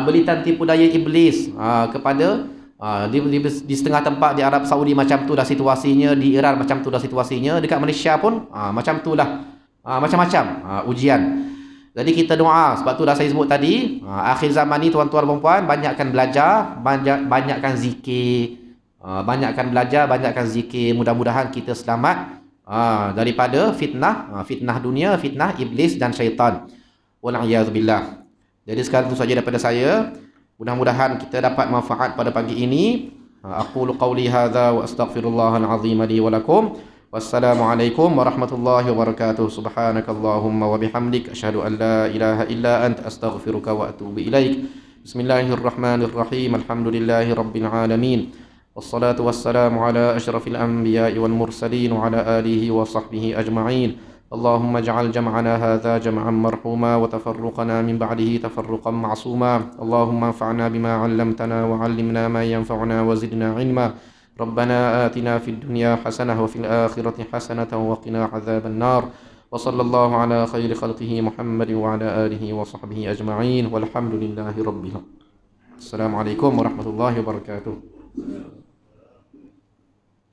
A: Belitan tipu daya iblis kepada di setengah tempat di Arab Saudi macam tu dah situasinya, di Iran macam tu dah situasinya, dekat Malaysia pun macam tu lah. Macam-macam ujian. Jadi kita doa, sebab tu dah saya sebut tadi, akhir zaman ni tuan-tuan dan puan, banyakkan belajar, banyakkan zikir, banyakkan belajar, banyakkan zikir, mudah-mudahan kita selamat daripada fitnah dunia, fitnah iblis dan syaitan. Wal'iyadzubillah. Jadi sekarang itu saja daripada saya. Mudah-mudahan kita dapat manfaat pada pagi ini. Aqulu qawli hadza wa astaghfirullahal azim li wa lakum. Wassalamualaikum warahmatullahi wabarakatuh. Subhanakallahumma wa bihamdik asyhadu an la ilaha illa anta astaghfiruka wa atubu ilaik. Bismillahirrahmanirrahim. Alhamdulillahi rabbil alamin. Wassalatu wassalamu ala asyrafil anbiya'i wal mursalin wa ala alihi wa sahbihi ajma'in. اللهم اجعل جمعنا هذا جمعا مرحوما وتفرقنا من بعده تفرقا معصوما. اللهم انفعنا بما علمتنا وعلمنا ما ينفعنا وزدنا علما. ربنا آتنا في الدنيا حسنة وفي الآخرة حسنة وقنا عذاب النار. وصلى الله على خير خلقه محمد وعلى آله وصحبه أجمعين والحمد لله رب العالمين. السلام عليكم ورحمة الله وبركاته.